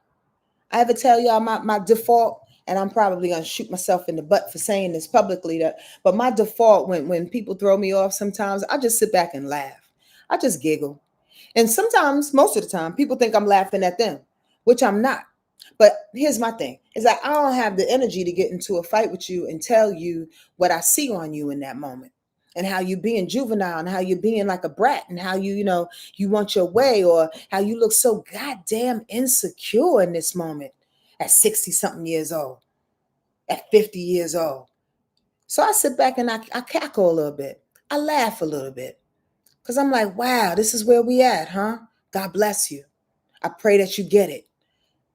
I ever tell y'all my default, and I'm probably gonna shoot myself in the butt for saying this publicly, but my default when people throw me off sometimes, I just sit back and laugh. I just giggle. And sometimes, most of the time, people think I'm laughing at them, which I'm not. But here's my thing, is that I don't have the energy to get into a fight with you and tell you what I see on you in that moment. And how you being juvenile and how you're being like a brat and how you want your way, or how you look so goddamn insecure in this moment at 60 something years old, at 50 years old. So I sit back and I cackle a little bit. I laugh a little bit because I'm like, wow, this is where we at, huh? God bless you. I pray that you get it.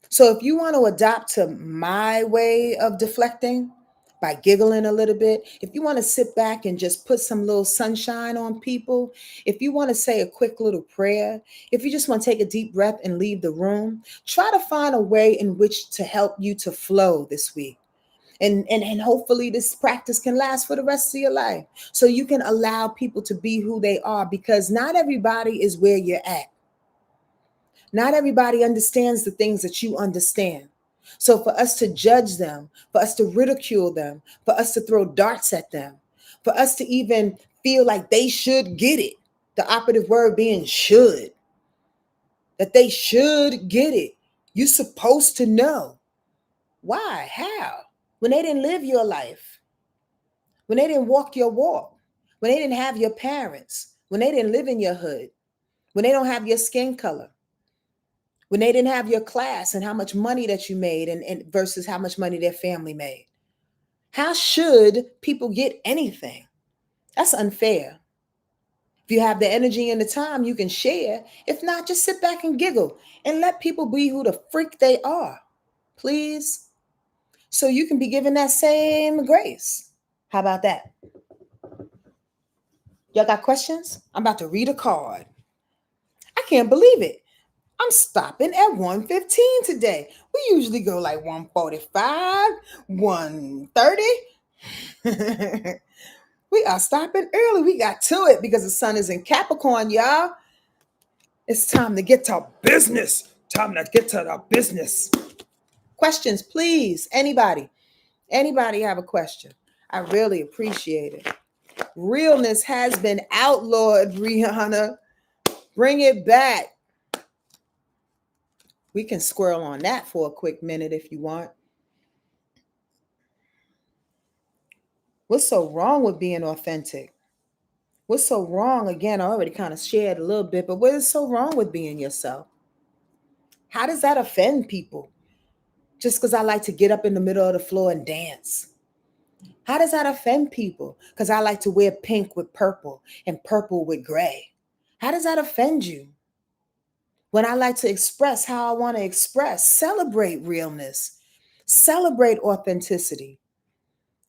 So if you want to adopt to my way of deflecting by giggling a little bit, if you want to sit back and just put some little sunshine on people, if you want to say a quick little prayer, if you just want to take a deep breath and leave the room, try to find a way in which to help you to flow this week. And hopefully this practice can last for the rest of your life. So you can allow people to be who they are, because not everybody is where you're at. Not everybody understands the things that you understand. So for us to judge them, for us to ridicule them, for us to throw darts at them, for us to even feel like they should get it, the operative word being should, that they should get it. You're supposed to know. Why? How? When they didn't live your life, when they didn't walk your walk, when they didn't have your parents, when they didn't live in your hood, when they don't have your skin color, when they didn't have your class and how much money that you made and versus how much money their family made. How should people get anything? That's unfair. If you have the energy and the time, you can share. If not, just sit back and giggle and let people be who the freak they are, please. So you can be given that same grace. How about that? Y'all got questions? I'm about to read a card. I can't believe it. I'm stopping at 1:15 today. We usually go like 1:45, 1:30. We are stopping early. We got to it because the sun is in Capricorn, y'all. It's time to get to business. Time to get to the business. Questions, please. Anybody have a question? I really appreciate it. Realness has been outlawed, Rihanna. Bring it back. We can squirrel on that for a quick minute if you want. What's so wrong with being authentic? What's so wrong? Again, I already kind of shared a little bit, but what is so wrong with being yourself? How does that offend people? Just because I like to get up in the middle of the floor and dance. How does that offend people? Because I like to wear pink with purple and purple with gray. How does that offend you? When I like to express how I want to express, celebrate realness, celebrate authenticity.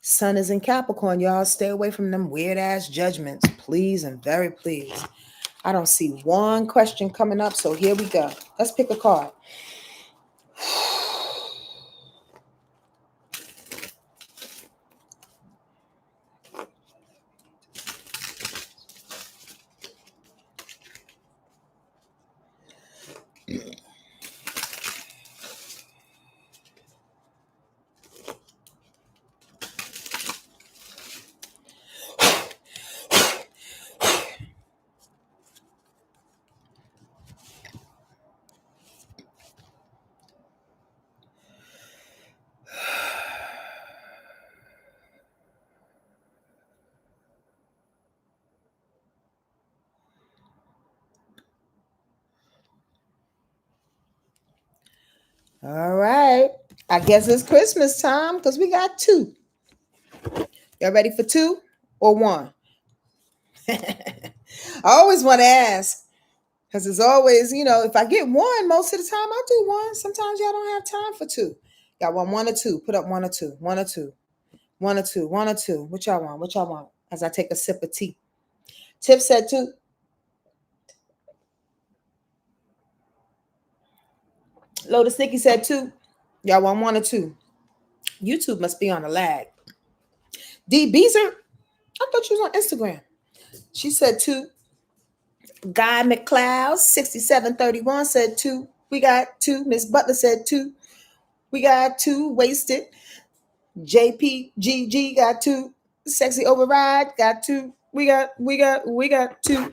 Sun is in Capricorn, y'all. Stay away from them weird ass judgments, please and very please. I don't see one question coming up, so here we go. Let's pick a card. All right. I guess it's Christmas time because we got two. Y'all ready for two or one? I always want to ask because it's always, if I get one, most of the time I do one. Sometimes y'all don't have time for two. Y'all want one or two? Put up one or two. One or two. One or two. One or two. What y'all want? What y'all want? As I take a sip of tea. Tip said two. Lotus Sticky said two. Y'all want one or two? YouTube must be on a lag. D Beezer, I thought you was on Instagram. She said two. Guy McCloud, 6731 said two. We got two. Miss Butler said two. We got two. Wasted. JPGG got two. Sexy Override got two. We got two.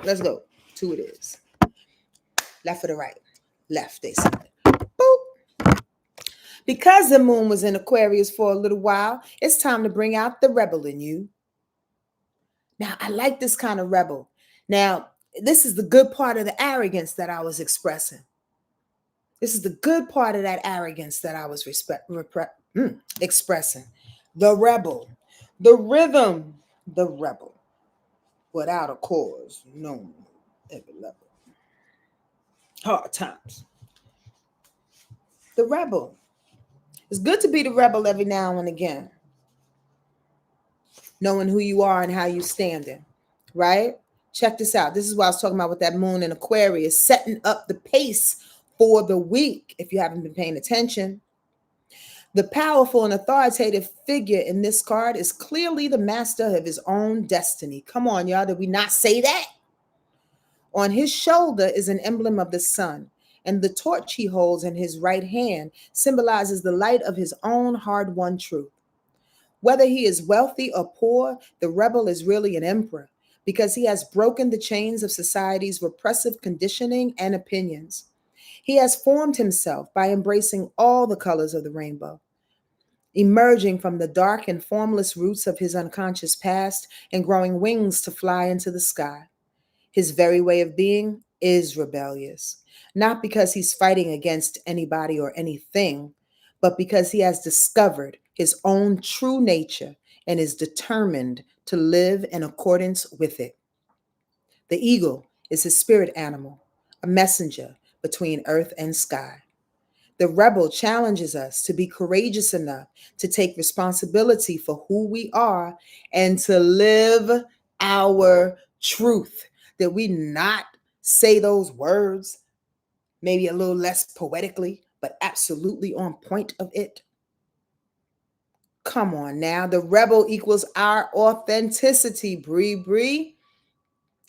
Let's go. Two it is. Left or the right? Left, they said. Boop. Because the moon was in Aquarius for a little while, it's time to bring out the rebel in you. Now, I like this kind of rebel. Now, this is the good part of the arrogance that I was expressing. This is the good part of that arrogance that I was expressing. The rebel, the rhythm, the rebel, without a cause, known every level. Hard times. The rebel. It's good to be the rebel every now and again. Knowing who you are and how you standing, right? Check this out. This is what I was talking about with that moon in Aquarius, setting up the pace for the week, if you haven't been paying attention. The powerful and authoritative figure in this card is clearly the master of his own destiny. Come on, y'all. Did we not say that? On his shoulder is an emblem of the sun, and the torch he holds in his right hand symbolizes the light of his own hard-won truth. Whether he is wealthy or poor, the rebel is really an emperor because he has broken the chains of society's repressive conditioning and opinions. He has formed himself by embracing all the colors of the rainbow, emerging from the dark and formless roots of his unconscious past and growing wings to fly into the sky. His very way of being is rebellious, not because he's fighting against anybody or anything, but because he has discovered his own true nature and is determined to live in accordance with it. The eagle is his spirit animal, a messenger between earth and sky. The rebel challenges us to be courageous enough to take responsibility for who we are and to live our truth. That we not say those words, maybe a little less poetically, but absolutely on point of it. Come on now. The rebel equals our authenticity, Bree.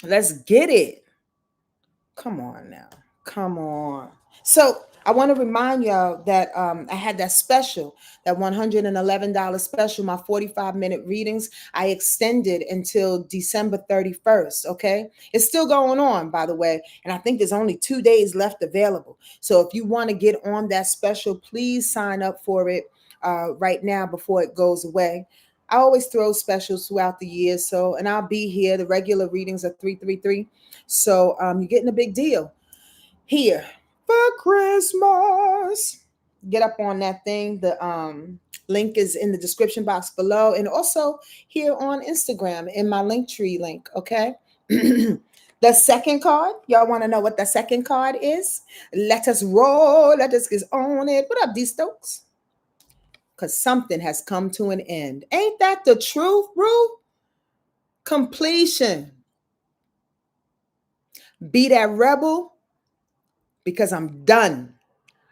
Let's get it. Come on now. Come on. So I want to remind y'all that I had that special, that $111 special, my 45-minute readings. I extended until December 31st, okay? It's still going on, by the way, and I think there's only 2 days left available. So if you want to get on that special, please sign up for it right now before it goes away. I always throw specials throughout the year, and I'll be here. The regular readings are 333, so you're getting a big deal here for Christmas. Get up on that thing. The link is in the description box below, and also here on Instagram in my Linktree link. Okay. The second card, y'all want to know what the second card is? Let us roll. Let us get on it. What up, D Stokes? Because something has come to an end. Ain't that the truth, bro? Completion. Be that rebel because I'm done.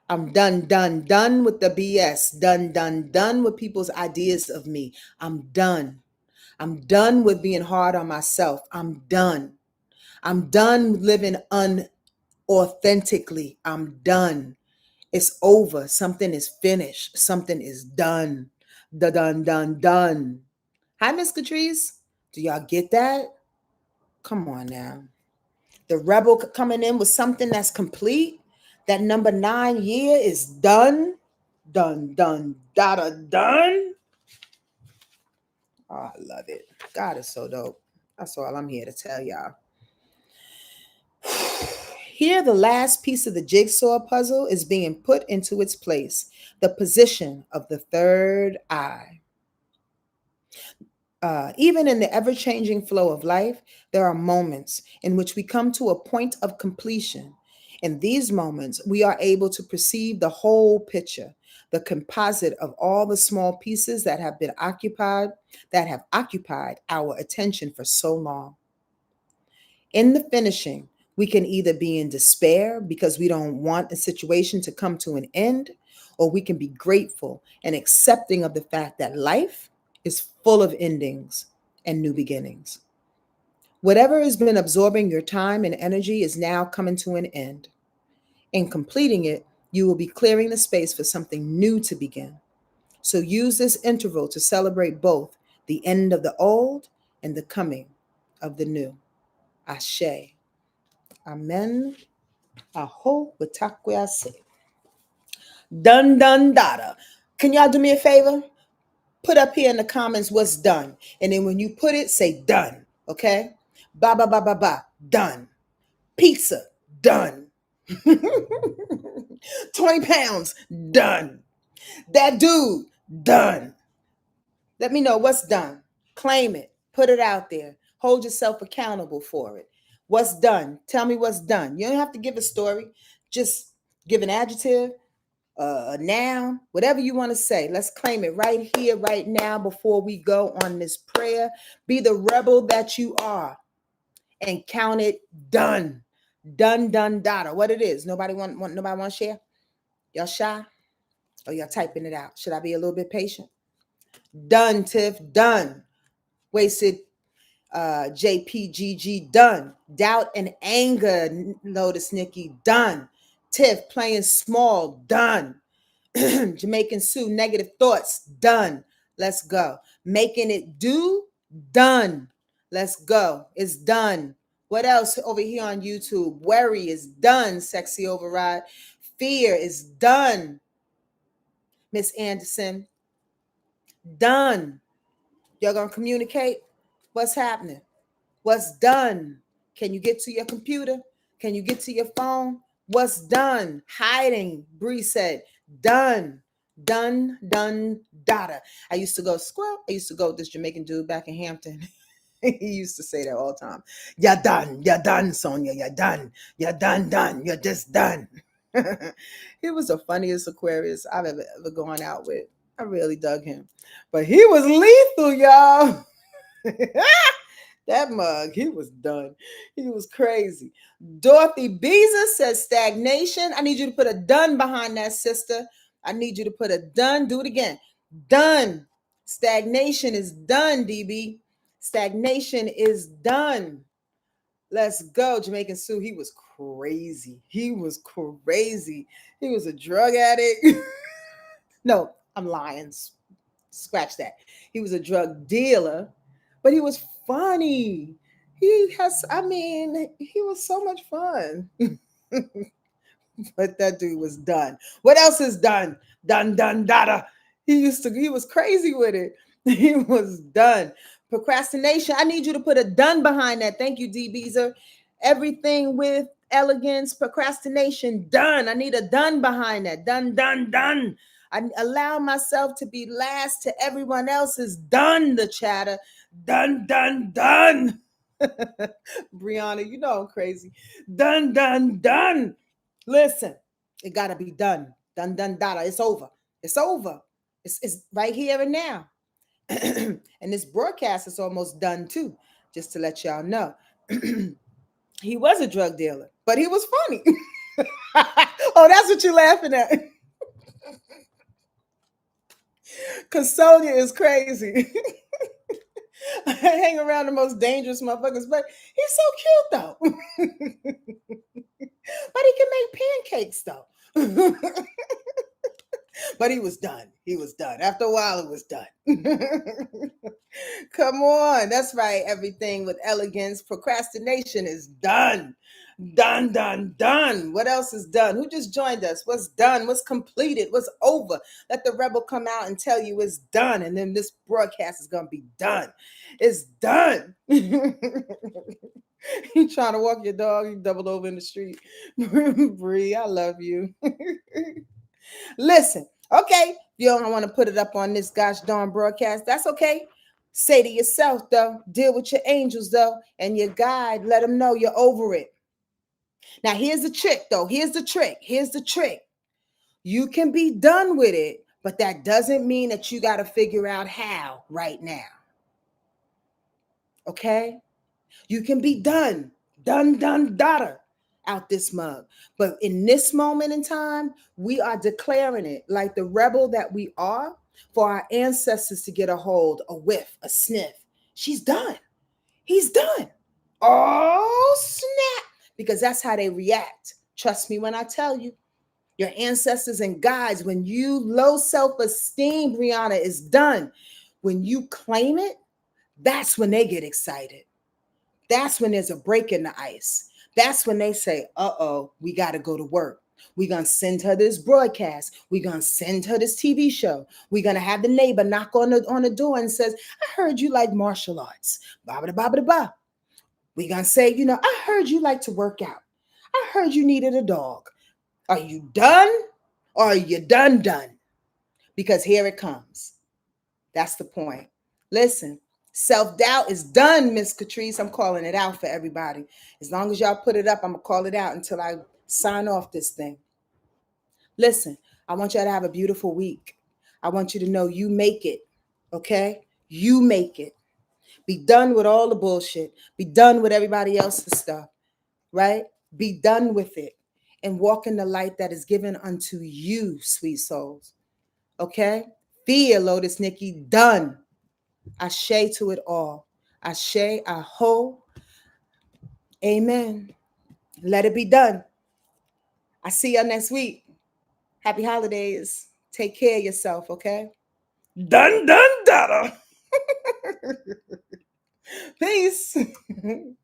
I'm done with the BS. Done with people's ideas of me. I'm done. I'm done with being hard on myself. I'm done. I'm done living unauthentically. I'm done. It's over. Something is finished. Something is done. Done. Hi, Miss Catrice. Do y'all get that? Come on now. The rebel coming in with something that's complete. That number 9 year is done. Done. Oh, I love it. God is so dope. That's all I'm here to tell y'all. Here, the last piece of the jigsaw puzzle is being put into its place, the position of the third eye. Even in the ever changing flow of life, there are moments in which we come to a point of completion. In these moments, we are able to perceive the whole picture, the composite of all the small pieces that have occupied our attention for so long. In the finishing, we can either be in despair because we don't want a situation to come to an end, or we can be grateful and accepting of the fact that life is full of endings and new beginnings. Whatever has been absorbing your time and energy is now coming to an end. In completing it, you will be clearing the space for something new to begin. So use this interval to celebrate both the end of the old and the coming of the new. Ashe. Amen. Aho watakwase. Done, dada. Can y'all do me a favor? Put up here in the comments what's done. And then when you put it, say done. Okay? Ba. Done. Pizza. Done. 20 pounds. Done. That dude. Done. Let me know what's done. Claim it. Put it out there. Hold yourself accountable for it. What's done? Tell me what's done. You don't have to give a story. Just give an adjective, a noun, whatever you want to say. Let's claim it right here, right now, before we go on this prayer. Be the rebel that you are and count it done. Done, dada. What it is. Nobody want to share? Y'all shy? Or y'all typing it out? Should I be a little bit patient? Done, Tiff. Done. Wasted JPGG. Done. Doubt and anger. Notice Nikki. Done. Tiff playing small. Done. Jamaican Sue, negative thoughts, done. Let's go. Making it do, done. Let's go. It's done. What else over here on YouTube? Worry is done, sexy override. Fear is done. Miss Anderson, done. Y'all gonna communicate? What's happening? What's done? Can you get to your computer? Can you get to your phone? What's done? Hiding, Bree said, done. Done, dada. I used to go squirrel. I used to go with this Jamaican dude back in Hampton. He used to say that all the time. You're done, Sonja. You're done. You're just done. He was the funniest Aquarius I've ever gone out with. I really dug him. But he was lethal, y'all. That mug, he was done. He was crazy. Dorothy Beezer says stagnation. I need you to put a done behind that, sister. I need you to put a done. Do it again. Done. Stagnation is done, DB. Stagnation is done. Let's go. Jamaican Sue, he was crazy. He was a drug addict. No, I'm lying. Scratch that. He was a drug dealer, but he was funny. He was so much fun. But that dude was done. What else is done? Done, dada. He was crazy with it. He was done. Procrastination. I need you to put a done behind that. Thank you, D. Beezer. Everything with elegance, procrastination, done. I need a done behind that. Done. I allow myself to be last to everyone else's done, the chatter. Done. Brianna, you know I'm crazy. Done. Listen, it got to be done. Done, dada. It's over. It's right here and now. And this broadcast is almost done too, just to let y'all know. He was a drug dealer, but he was funny. Oh, that's what you're laughing at. Because Sonja is crazy. I hang around the most dangerous motherfuckers, but he's so cute though. But he can make pancakes though. But he was done. He was done. After a while, it was done. Come on. That's right. Everything with elegance. Procrastination is done. Done, done, done. What else is done? Who just joined us? What's done? What's completed? What's over? Let the rebel come out and tell you it's done. And then this broadcast is going to be done. It's done. You trying to walk your dog, you doubled over in the street. Bree, I love you. Listen, okay, you don't want to put it up on this gosh darn broadcast. That's okay. Say to yourself, though, deal with your angels, though, and your guide. Let them know you're over it. Now, here's the trick, though. Here's the trick. Here's the trick. You can be done with it, but that doesn't mean that you got to figure out how right now. Okay? You can be done, daughter, out this mug. But in this moment in time, we are declaring it like the rebel that we are for our ancestors to get a hold, a whiff, a sniff. She's done. He's done. Oh, snap. Because that's how they react. Trust me when I tell you. Your ancestors and guides, when you low self-esteem, Brianna, is done. When you claim it, that's when they get excited. That's when there's a break in the ice. That's when they say, uh-oh, we got to go to work. We're going to send her this broadcast. We're going to send her this TV show. We're going to have the neighbor knock on the door and says, I heard you like martial arts. Ba-ba-da-ba-ba-da-ba. We're going to say, I heard you like to work out. I heard you needed a dog. Are you done or are you done? Because here it comes. That's the point. Listen. Self-doubt is done, Miss Catrice. I'm calling it out for everybody. As long as y'all put it up, I'm going to call it out until I sign off this thing. Listen, I want y'all to have a beautiful week. I want you to know you make it, okay? You make it. Be done with all the bullshit. Be done with everybody else's stuff, right? Be done with it and walk in the light that is given unto you, sweet souls, okay? Fear, Lotus Nikki, done. Ashe to it all. Ashe, aho. Amen. Let it be done. I see y'all next week. Happy holidays. Take care of yourself, okay? Done, data. Peace.